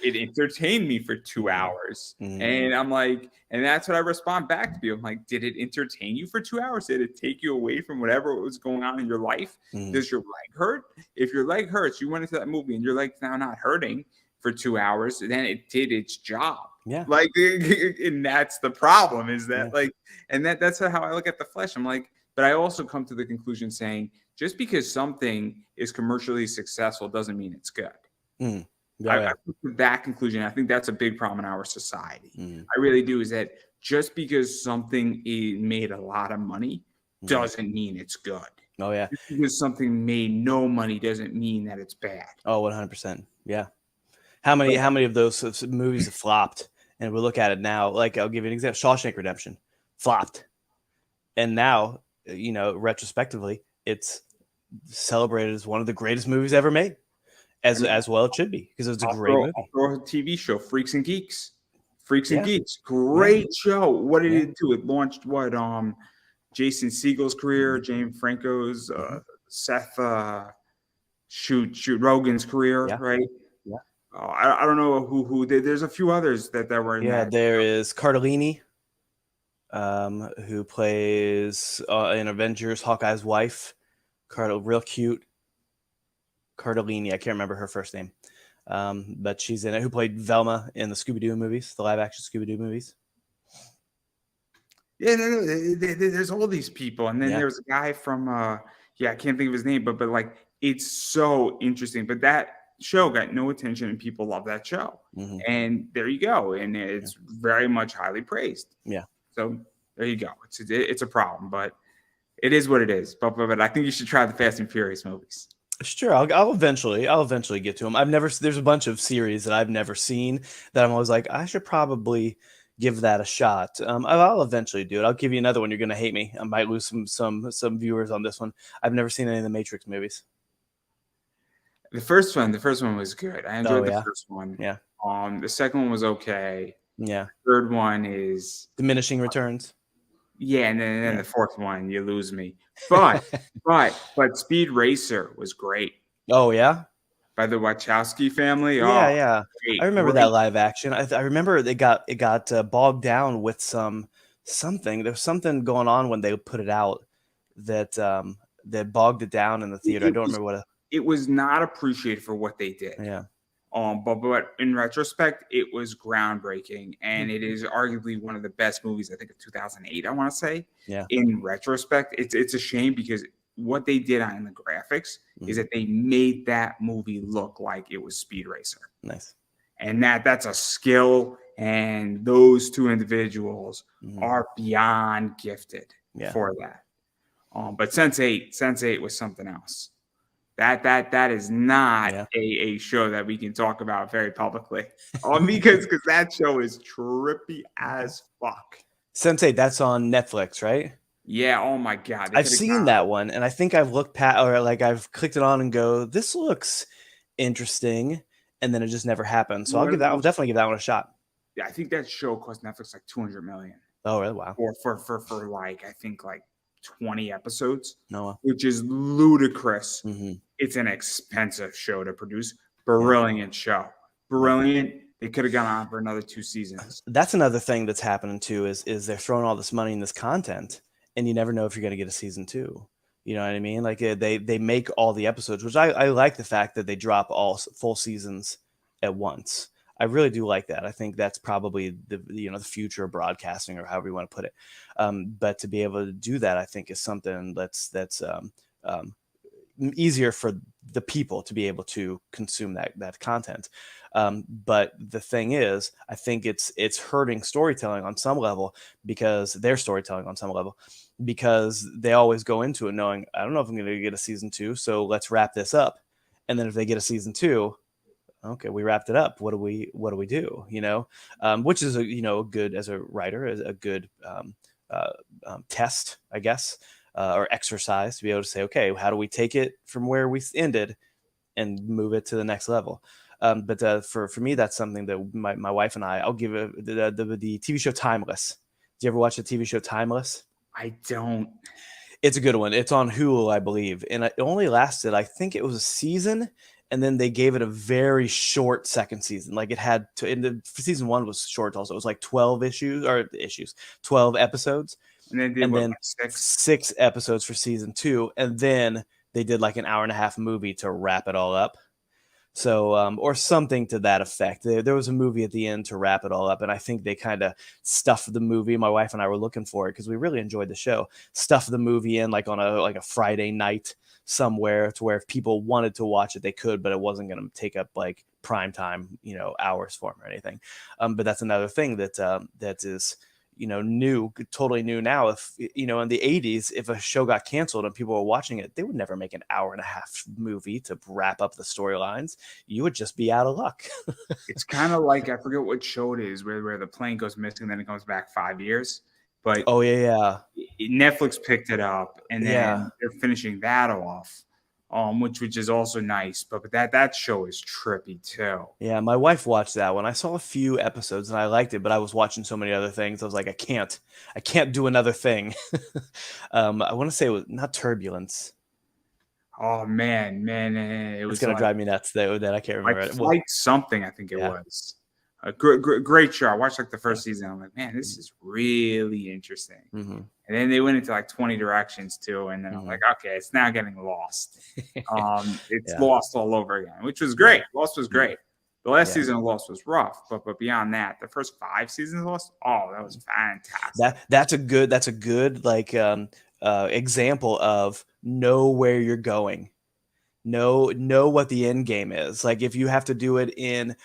it entertained me for 2 hours. And I'm like, and that's what I respond back to people. I'm like, did it entertain you for 2 hours? Did it take you away from whatever was going on in your life? Does your leg hurt? If your leg hurts, you went into that movie and your leg's now not hurting for 2 hours, then it did its job. Yeah. Like, and that's the problem, is that like, and that's how I look at The Flesh. I'm like, but I also come to the conclusion saying, just because something is commercially successful doesn't mean it's good. I come to that conclusion. I think that's a big problem in our society. I really do, is that just because something made a lot of money doesn't mean it's good. Oh yeah. Just because something made no money doesn't mean that it's bad. Oh, 100%. Yeah. How many of those movies have flopped? And we look at it now, like I'll give you an example. Shawshank Redemption flopped. And now, retrospectively, it's celebrated as one of the greatest movies ever made. As well it should be, because it was a great movie. Or a TV show, Freaks and Geeks. Great show. What did it do? It launched Jason Segel's career, James Franco's, Seth Rogen's career, right? Yeah. I don't know who did. There's a few others that were in that. There is Cardellini, who plays in Avengers Hawkeye's wife. Real cute. Cardellini, I can't remember her first name, but she's in it. Who played Velma in the Scooby-Doo movies, the live-action Scooby-Doo movies? Yeah, no, there's all these people, and then there's a guy from I can't think of his name, but like, it's so interesting. But that show got no attention, and people love that show. And there you go, and it's very much highly praised. Yeah. So there you go. It's a problem, but it is what it is. But I think you should try the Fast and Furious movies. Sure, I'll eventually get to them. There's a bunch of series that I've never seen that I'm always like, I should probably give that a shot. I'll eventually do it. I'll give you another one. You're gonna hate me. I might lose some viewers on this one. I've never seen any of the Matrix movies. The first one was good. I enjoyed the first one. Yeah. The second one was okay. Yeah. The third one is diminishing returns. Yeah, and then the fourth one, you lose me. But Speed Racer was great. Oh yeah, by the Wachowski family. Yeah. I remember that live action. I remember it got bogged down with something. There was something going on when they put it out that bogged it down in the theater. I don't remember what. It was not appreciated for what they did. Yeah. But in retrospect, it was groundbreaking, and it is arguably one of the best movies, I think, of 2008. I want to say. Yeah. In retrospect, it's a shame, because what they did on the graphics is that they made that movie look like it was Speed Racer. Nice. And that's a skill, and those two individuals are beyond gifted for that. But Sense8 was something else. That is not a show that we can talk about very publicly, because that show is trippy as fuck. Sense8, that's on Netflix, right? Yeah. Oh my god, I've seen that one, and I think I've looked past, or like I've clicked it on and go, this looks interesting, and then it just never happened. So I'll definitely give that one a shot. Yeah, I think that show cost Netflix like $200 million. Oh really? Wow. For like, I think like 20 episodes. No. Which is ludicrous. It's an expensive show to produce. Brilliant show. Brilliant. They could have gone on for another 2 seasons. That's another thing that's happening too, is they're throwing all this money in this content, and you never know if you're going to get a season 2. You know what I mean? Like they make all the episodes, which I like the fact that they drop all full seasons at once. I really do like that. I think that's probably the future of broadcasting, or however you want to put it. But to be able to do that, I think is something that's um, easier for the people to be able to consume that content. But the thing is, I think it's hurting storytelling on some level, because their storytelling on some level, because they always go into it knowing, I don't know if I'm going to get a season 2, so let's wrap this up. And then if they get a season 2, okay, we wrapped it up. What do we do? Which is a good, as a writer, is a good uh, test, I guess, or exercise, to be able to say, okay, how do we take it from where we ended and move it to the next level? But for me, that's something that my wife and I'll give the TV show Timeless. Do you ever watch the TV show Timeless? I don't. It's a good one. It's on Hulu, I believe, and it only lasted, I think it was a season, and then they gave it a very short second season. Like, it had to, season 1 was short also. It was like 12 12 episodes, And then did and what, then like 6? 6 episodes for season 2, and then they did like an hour and a half movie to wrap it all up. So, or something to that effect. There was a movie at the end to wrap it all up, and I think they kind of stuffed the movie. My wife and I were looking for it because we really enjoyed the show. Stuffed the movie in like on a Friday night somewhere, to where if people wanted to watch it, they could, but it wasn't going to take up like prime time, hours for them or anything. But that's another thing that is new, totally new now. If in the 80s, if a show got canceled and people were watching it, they would never make an hour and a half movie to wrap up the storylines. You would just be out of luck. It's kind of like, I forget what show it is, where the plane goes missing, then it comes back 5 years. But Oh yeah, Netflix picked it up, and yeah. then they're finishing that off, which is also nice. But that show is trippy too. Yeah, my wife watched that one. I saw a few episodes and I liked it, but I was watching so many other things. I was like, I can't do another thing. I want to say it was not Turbulence. Oh man, it It's was gonna like drive me nuts that I can't remember it. Well, Flight something, I think it yeah. was. A great show. I watched like the first season. I'm like, man, this is really interesting. Mm-hmm. And then they went into like 20 directions too, and then I'm like, okay, it's now getting lost. It's Yeah. Lost all over again, which was great. Lost was great. The last Yeah. season of Lost was rough, but beyond that, the first 5 seasons of Lost, that was fantastic. That's a good like example of know where you're going. Know what the end game is. Like, if you have to do it in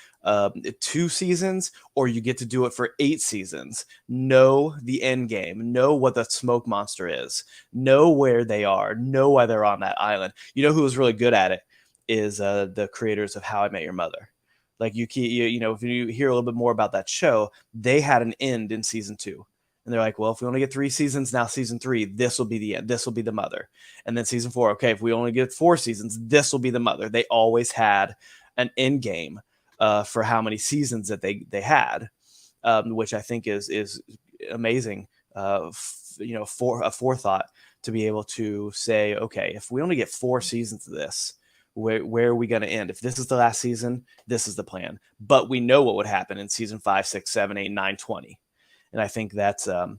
2 seasons, or you get to do it for 8 seasons, know the end game. Know what the smoke monster is. Know where they are. Know why they're on that island. You know who was really good at it is the creators of How I Met Your Mother. Like, if you hear a little bit more about that show, they had an end in season 2. And they're like, well, if we only get 3 seasons, now season 3, this will be the end. This will be the mother. And then season 4, okay, if we only get 4 seasons, this will be the mother. They always had an end game for how many seasons that they had, which I think is amazing. For a forethought to be able to say, okay, if we only get 4 seasons of this, where are we going to end? If this is the last season, this is the plan. But we know what would happen in season 5, 6, 7, 8, 9, 20. And I think that's a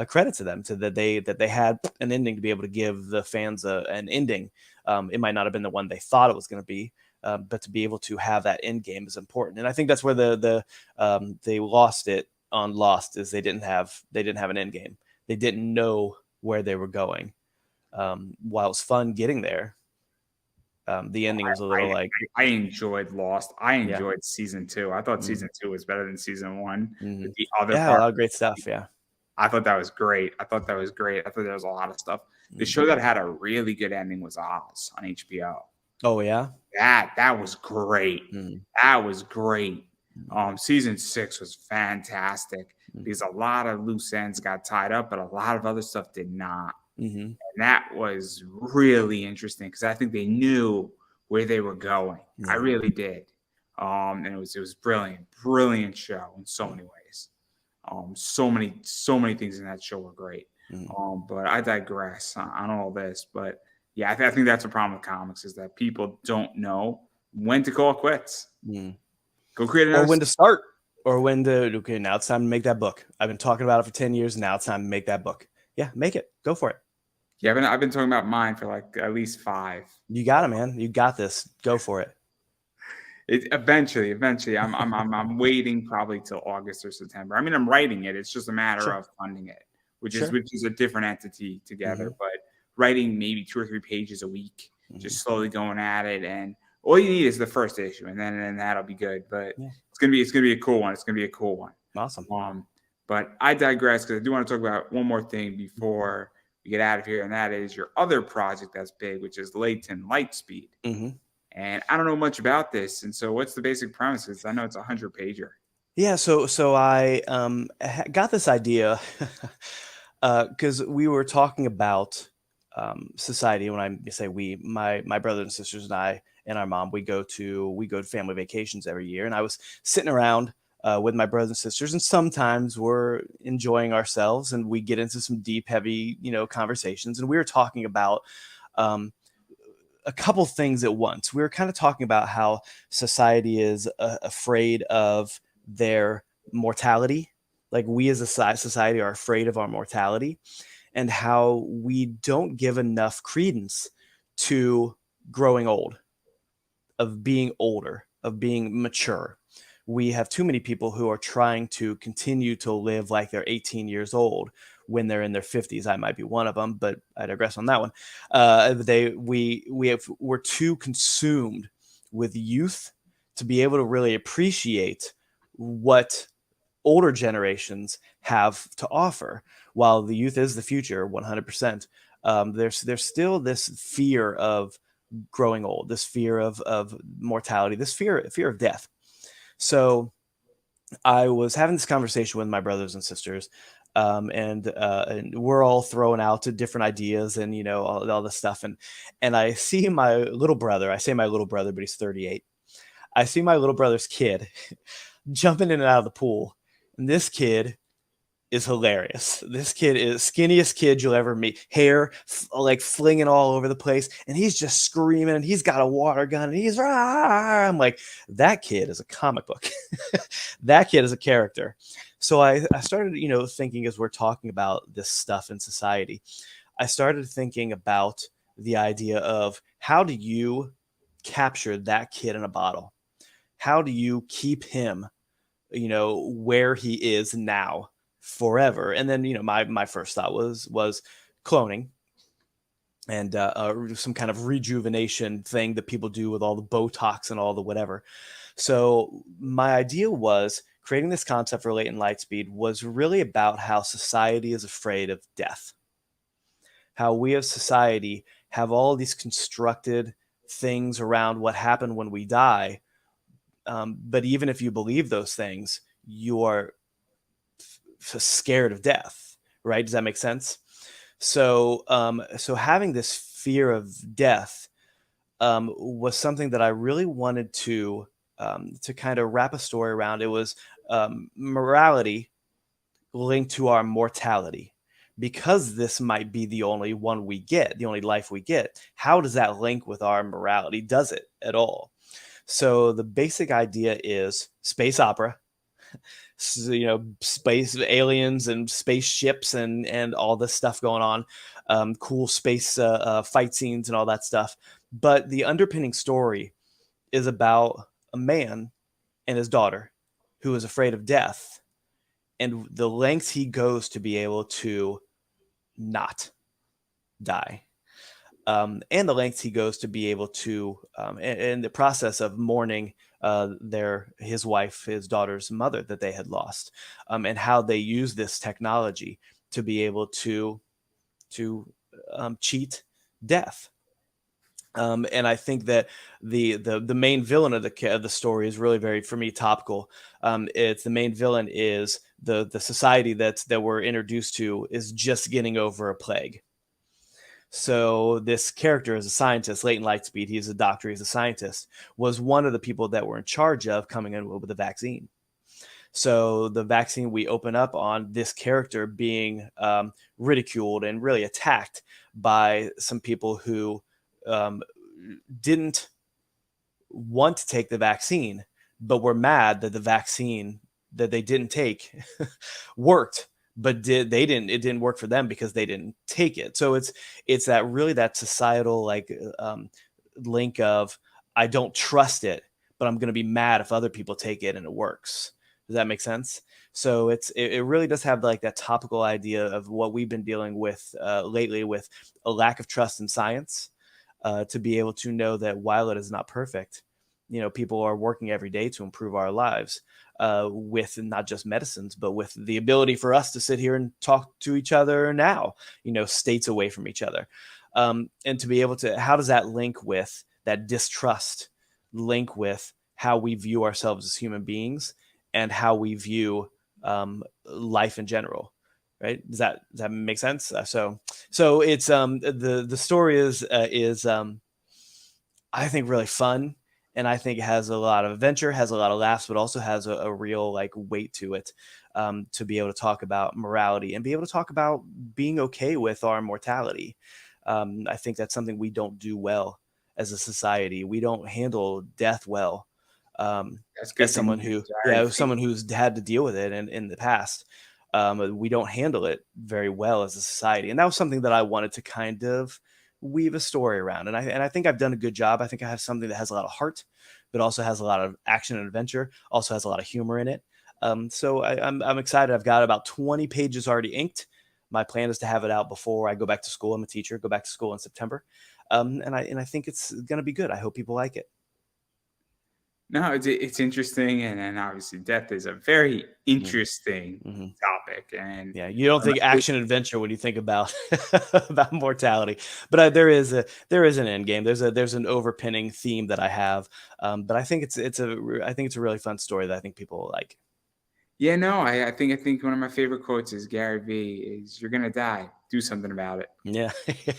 credit to them, that they had an ending to be able to give the fans an ending. It might not have been the one they thought it was going to be, but to be able to have that end game is important. And I think that's where they lost it on Lost, is they didn't have an end game. They didn't know where they were going. While it was fun getting there, the ending was a little I enjoyed Lost. I enjoyed season 2. I thought season 2 was better than season 1. Mm-hmm. The other a lot of great stuff. Yeah. I thought that was great. I thought there was a lot of stuff. The show that had a really good ending was Oz on HBO. Oh yeah. That was great. That was great. Season 6 was fantastic because a lot of loose ends got tied up, but a lot of other stuff did not. And that was really interesting because I think they knew where they were going. I really did. And it was brilliant show in so many ways. So many things in that show were great. But I digress on all this. But yeah, I think that's a problem with comics, is that people don't know when to call quits. Go create another, or when to start, or when to, okay, now it's time to make that book. I've been talking about it for 10 years. Now it's time to make that book. Yeah, make it. Go for it. Yeah, I've been talking about mine for like at least 5. You got it, man. You got this. Go for it. Eventually, I'm waiting probably till August or September. I mean, I'm writing it. It's just a matter Sure. of funding it, which is Sure. a different entity Hmm. together. But writing maybe 2 or 3 pages a week, Hmm. just slowly going at it, and all you need is the first issue, and then that'll be good. But Yeah. it's gonna be a cool one. It's gonna be a cool one. Awesome. Um, but I digress because I do want to talk about one more thing before we get out of here, and that is your other project that's big, which is Latent Lightspeed. Hmm. And I don't know much about this. And so, what's the basic premise? Because I know it's a 100 pager. Yeah, so I got this idea because we were talking about society. When I say we, my brothers and sisters and I and our mom, we go to family vacations every year, and I was sitting around with my brothers and sisters, and sometimes we're enjoying ourselves, and we get into some deep, heavy, conversations, and we were talking about. Um, a couple things at once. We were kind of talking about how society is afraid of their mortality. Like we as a society are afraid of our mortality, and how we don't give enough credence to growing old, of being older, of being mature. We have too many people who are trying to continue to live like they're 18 years old when they're in their 50s. I might be one of them, but I digress on that one. We're too consumed with youth to be able to really appreciate what older generations have to offer. While the youth is the future, 100%, there's still this fear of growing old, this fear of mortality, this fear of death. So I was having this conversation with my brothers and sisters, and we're all throwing out to different ideas, and all this stuff, and I see my little brother. I say my little brother, but he's 38. I see my little brother's kid jumping in and out of the pool, and this kid is hilarious. This kid is skinniest kid you'll ever meet. Hair like flinging all over the place, and he's just screaming. And he's got a water gun, and he's rah! I'm like, that kid is a comic book. That kid is a character. So I started, thinking as we're talking about this stuff in society. I started thinking about the idea of how do you capture that kid in a bottle? How do you keep him where he is now forever? And then my first thought was cloning, and some kind of rejuvenation thing that people do with all the Botox and all the whatever. So my idea was creating this concept for latent light speed was really about how society is afraid of death, how we as society have all these constructed things around what happened when we die. But even if you believe those things, you are scared of death, right? Does that make sense? So having this fear of death was something that I really wanted to kind of wrap a story around. It was morality linked to our mortality. Because this might be the only one we get, the only life we get, how does that link with our morality? Does it at all? So the basic idea is space opera, so, space aliens and spaceships and all this stuff going on, cool space fight scenes and all that stuff. But the underpinning story is about a man and his daughter who is afraid of death, and the lengths he goes to be able to not die. And the lengths he goes to be able to, in the process of mourning his wife, his daughter's mother that they had lost, and how they use this technology to be able to cheat death. And I think that the main villain of the story is really very, for me, topical. It's the main villain is the society that we're introduced to is just getting over a plague. So this character is a scientist, Leighton Lightspeed. He's a doctor. He's a scientist. Was one of the people that were in charge of coming in with the vaccine. So the vaccine, we open up on this character being ridiculed and really attacked by some people who um, didn't want to take the vaccine, but were mad that the vaccine that they didn't take worked, but it didn't work for them because they didn't take it. So it's that societal, like, link of, I don't trust it, but I'm going to be mad if other people take it and it works. Does that make sense? So it really does have like that topical idea of what we've been dealing with lately, with a lack of trust in science, to be able to know that while it is not perfect, people are working every day to improve our lives, with not just medicines, but with the ability for us to sit here and talk to each other now, states away from each other. And to be able to, how does that link with that distrust, link with how we view ourselves as human beings and how we view life in general? Right? Does that make sense? So it's the story is I think really fun, and I think it has a lot of adventure, has a lot of laughs, but also has a real like weight to it, to be able to talk about morality and be able to talk about being okay with our mortality. I think that's something we don't do well as a society. We don't handle death well. That's As good to someone know. who, I yeah, already as someone who's had to deal with it in the past, we don't handle it very well as a society, and that was something that I wanted to kind of weave a story around. And I think I've done a good job. I think I have something that has a lot of heart, but also has a lot of action and adventure. Also has a lot of humor in it. So I'm excited. I've got about 20 pages already inked. My plan is to have it out before I go back to school. I'm a teacher. Go back to school in September, and I think it's going to be good. I hope people like it. No, it's interesting, and obviously death is a very Mm-hmm. interesting Mm-hmm. topic, and Yeah, you don't um, think action adventure when you think about about mortality, but there is an end game. There's an overpinning theme that I have, but I think it's a really fun story that I think people will like. yeah, no, I think one of my favorite quotes is Gary V is "You're gonna die, do something about it." Yeah,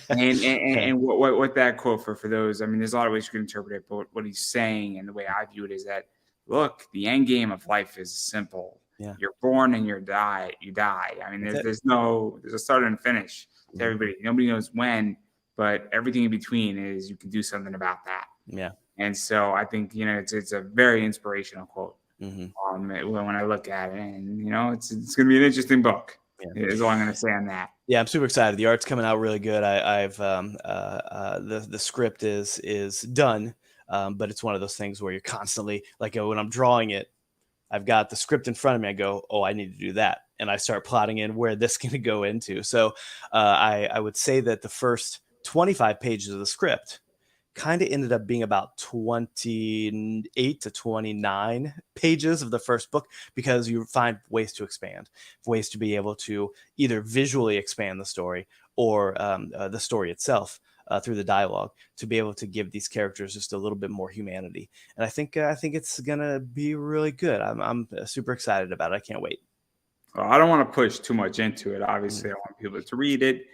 And yeah, and what that quote for those, I mean, there's a lot of ways you can interpret it, but what he's saying and the way I view it is that, look, the end game of life is simple. yeah. You're born and you die. I mean, That's there's it. there's no there's a start and finish to Mhm. everybody. Nobody knows when, but everything in between is you can do something about that. Yeah. And so I think it's a very inspirational quote. Hmm. When I look at it, and it's going to be an interesting book. Yeah. Is all I'm going to say on that. Yeah, I'm super excited. The art's coming out really good. I've the script is done, but it's one of those things where you're constantly like, when I'm drawing it, I've got the script in front of me. I go, oh, I need to do that, and I start plotting in where this can go into. So I would say that the first 25 pages of the script kind of ended up being about 28 to 29 pages of the first book, because you find ways to expand, ways to be able to either visually expand the story or the story itself, through the dialogue, to be able to give these characters just a little bit more humanity. And I think it's gonna be really good. I'm super excited about it. I can't wait. Well, I don't want to push too much into it. Mm, Obviously, I want people to read it.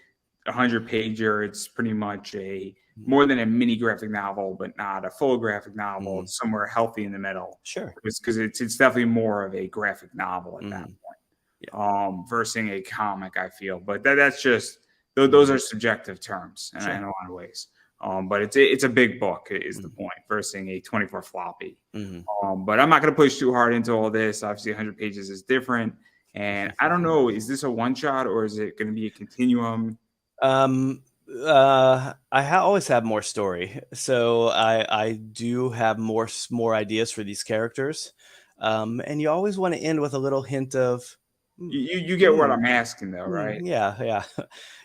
100 pager. It's pretty much a mm. more than a mini graphic novel, but not a full graphic novel. Mm. It's somewhere healthy in the middle. Sure. Because it's definitely more of a graphic novel at that Mm. point, Yeah. versus a comic. I feel, but that's just those Mm. are subjective terms in Sure. a lot of ways. But it's a big book is the Mm. point versus a 24 floppy. Mm. But I'm not going to push too hard into all this. Obviously, 100 pages is different. And I don't know, is this a one shot or is it going to be a continuum? Um, always have more story, so I do have more ideas for these characters, and you always want to end with a little hint of, You, mm, you get what I'm asking, though, right? yeah, yeah,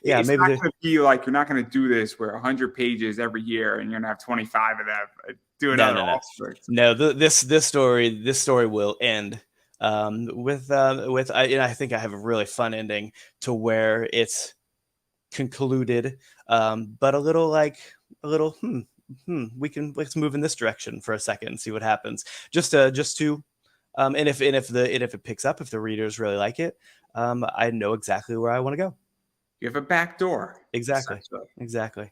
yeah, It's maybe not the going to be like you're not going to do this where 100 pages every year and you're going to have 25 of them. Do no, another no, no, offspring. no. This story will end with I think I have a really fun ending to where it's concluded, but let's move in this direction for a second and see what happens. Just to and if it picks up, if the readers really like it, I know exactly where I want to go. You have a back door, Exactly, essentially. exactly.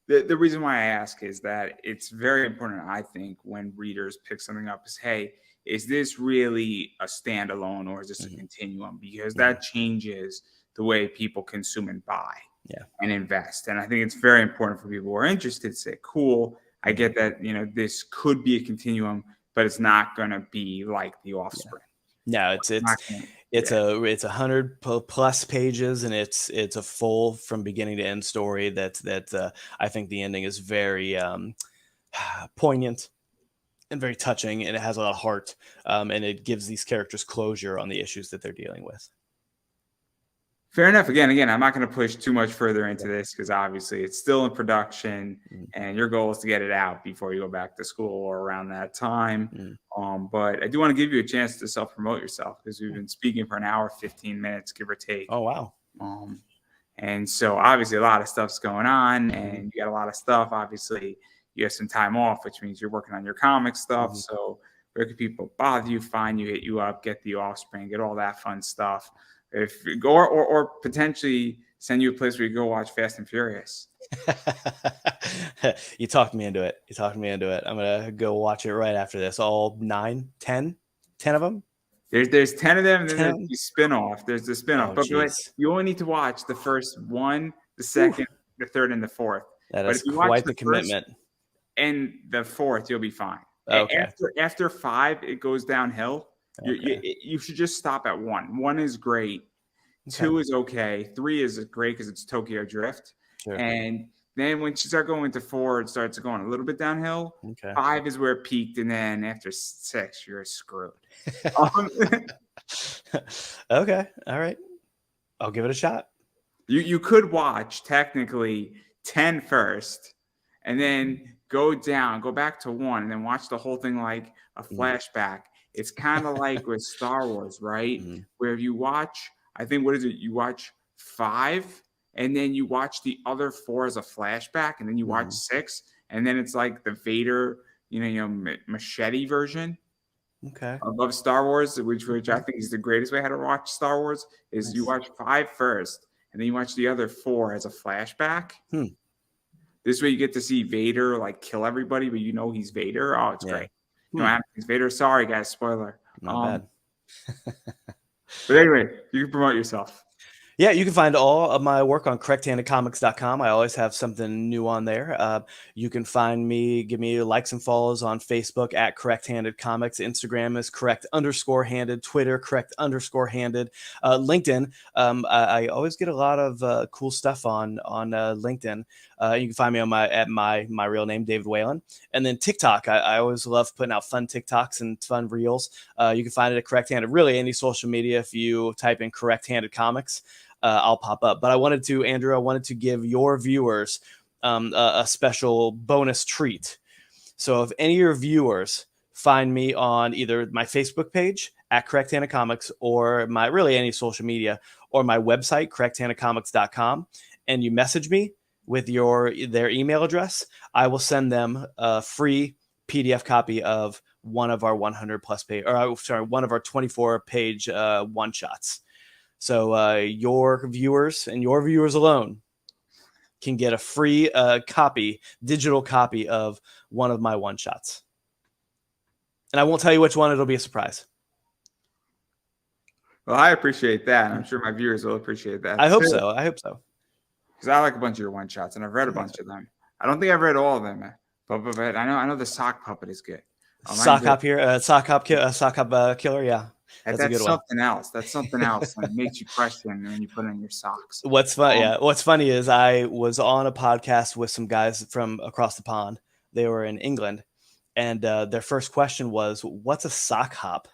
The reason why I ask is that it's very important, I think, when readers pick something up is, hey, is this really a standalone or is this a Hmm. continuum? Because Hmm. that changes the way people consume and buy Yeah. and invest. And I think it's very important for people who are interested to say, cool, I Hmm. get that, this could be a continuum, but it's not going to be like The Yeah. Offspring. No, Not gonna, it's yeah. a 100 plus pages, and it's a full from beginning to end story that I think the ending is very poignant, and very touching, and it has a lot of heart, and it gives these characters closure on the issues that they're dealing with. Fair enough. Again, I'm not going to push too much further into this because obviously it's still in production, and your goal is to get it out before you go back to school or around that time. But I do want to give you a chance to self-promote yourself because we've been speaking for an hour, 15 minutes, give or take. Oh, wow. And so obviously a lot of stuff's going on, and you got a lot of stuff. Obviously, you have some time off, which means you're working on your comic stuff. So where can people bother you, find you, hit you up, get the Offspring, get all that fun stuff? If you go or potentially send you a place where you go watch Fast and Furious. You talked me into it. I'm gonna go watch it right after this. All 9, 10 of them. There's 10 of them, and then there's the spin-off. There's the spin-off. But you only need to watch the first one, the second, the third, and the fourth. That is quite the commitment. And the fourth, you'll be fine. Okay. After 5, it goes downhill. Okay. You should just stop at 1. 1 is great. Okay. 2 is okay. 3 is great because it's Tokyo Drift. Sure. And then when you start going to 4, it starts going a little bit downhill. Okay. 5 is where it peaked, and then after 6, you're screwed. Okay, all right. I'll give it a shot. You could watch technically 10 first, and then go back to 1, and then watch the whole thing like a flashback. It's kind of like with Star Wars, right? Where you watch, I think, what is it? You watch 5, and then you watch the other 4 as a flashback, and then you watch 6, and then it's like the Vader, machete version. Okay. Above Star Wars, which I think is the greatest way how to watch Star Wars, is you watch 5 first, and then you watch the other 4 as a flashback. This way you get to see Vader like kill everybody, but he's Vader. Oh, it's great. He's Vader. Sorry, guys. Spoiler. Not bad. But anyway, you can promote yourself. Yeah, you can find all of my work on correcthandedcomics.com. I always have something new on there. You can find me, give me likes and follows on Facebook at Correct-Handed Comics. Instagram is correct_handed. Twitter, correct_handed. LinkedIn, I always get a lot of cool stuff on LinkedIn. You can find me on my real name, David Whalen. And then TikTok, I always love putting out fun TikToks and fun reels. You can find it at Correct-Handed. Really, any social media, if you type in Correct-Handed Comics, I'll pop up. But Andrew, I wanted to give your viewers a special bonus treat. So if any of your viewers find me on either my Facebook page at Correct-Handed Comics or any social media or my website, correcthandedcomics.com, and you message me with their email address, I will send them a free PDF copy of one of our 100 plus page, one of our 24 page one shots. So your viewers and your viewers alone can get a free digital copy of one of my one shots. And I won't tell you which one. It'll be a surprise. Well, I appreciate that. I'm sure my viewers will appreciate that. I hope so. Because I like a bunch of your one shots, and I've read a bunch of them. I don't think I've read all of them, but I know the sock puppet is good. Sock hop killer, yeah. That's a good something one. Else. That's something else, and it makes you question when you put on your socks. What's funny is I was on a podcast with some guys from across the pond. They were in England, and their first question was, "What's a sock hop?"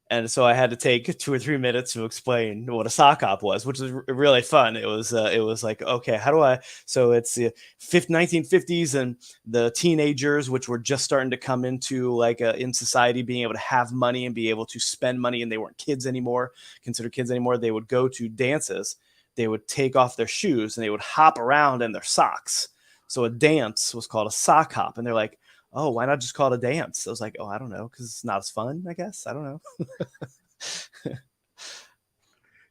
And so I had to take 2 or 3 minutes to explain what a sock hop was, which was really fun. It was like, okay, how do I? So it's the 1950s and the teenagers, which were just starting to come into in society, being able to have money and be able to spend money, and they weren't considered kids anymore. They would go to dances. They would take off their shoes and they would hop around in their socks. So a dance was called a sock hop, and they're like, oh, why not just call it a dance? I was like, oh, I don't know, because it's not as fun, I guess. I don't know.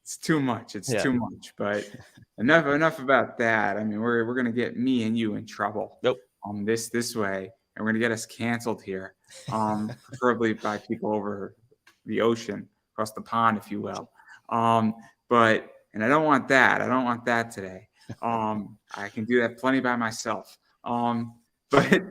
It's too much. Too much. But enough about that. I mean, we're gonna get me and you in trouble. Nope. This way, and we're gonna get us canceled here. Preferably by people over the ocean, across the pond, if you will. And I don't want that. I don't want that today. I can do that plenty by myself. But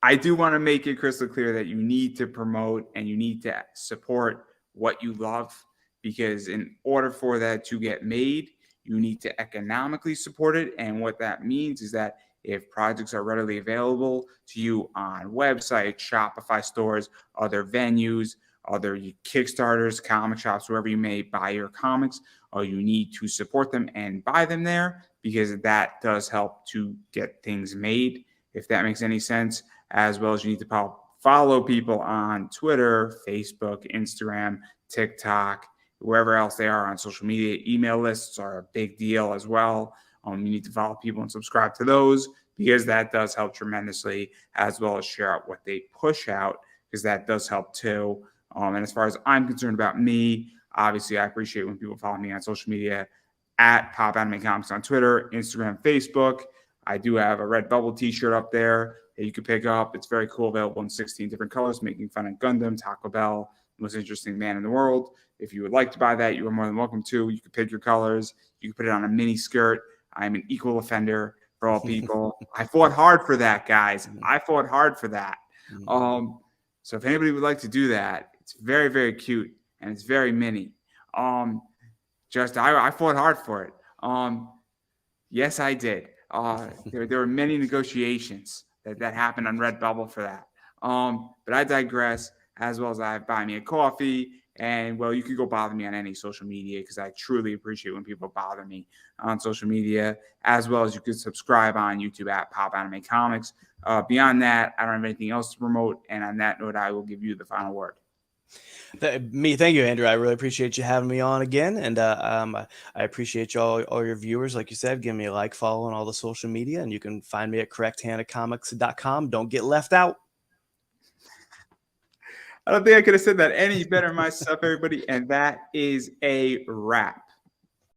I do want to make it crystal clear that you need to promote and you need to support what you love, because in order for that to get made, you need to economically support it. And what that means is that If projects are readily available to you on websites, Shopify stores, other venues, other Kickstarters, comic shops, wherever you may buy your comics, you need to support them and buy them there, because that does help to get things made, if that makes any sense. As well as you need to follow people on Twitter, Facebook, Instagram, TikTok, wherever else they are on social media. Email lists are a big deal as well. You need to follow people and subscribe to those, because that does help tremendously, as well as share out what they push out, because that does help too. And as far as I'm concerned about me, obviously I appreciate when people follow me on social media at Pop Anime Comics on Twitter, Instagram, Facebook. I do have a Redbubble t-shirt up there that you can pick up. It's very cool, available in 16 different colors, making fun of Gundam, Taco Bell, most interesting man in the world. If you would like to buy that, you are more than welcome to. You can pick your colors. You can put it on a mini skirt. I'm an equal offender for all people. I fought hard for that, guys. I fought hard for that. So if anybody would like to do that, it's very, very cute, and it's very mini. I fought hard for it. Yes, I did. There were many negotiations that happened on Redbubble for that. But I digress. As well as I buy me a coffee. And, well, you can go bother me on any social media, because I truly appreciate when people bother me on social media, as well as you can subscribe on YouTube at Pop Anime Comics. Beyond that, I don't have anything else to promote. And on that note, I will give you the final word. Thank you, Andrew. I really appreciate you having me on again, and I appreciate all your viewers. Like you said, give me a like, follow on all the social media, and you can find me at correcthandacomics.com. Don't get left out. I don't think I could have said that any better myself, everybody. And that is a wrap.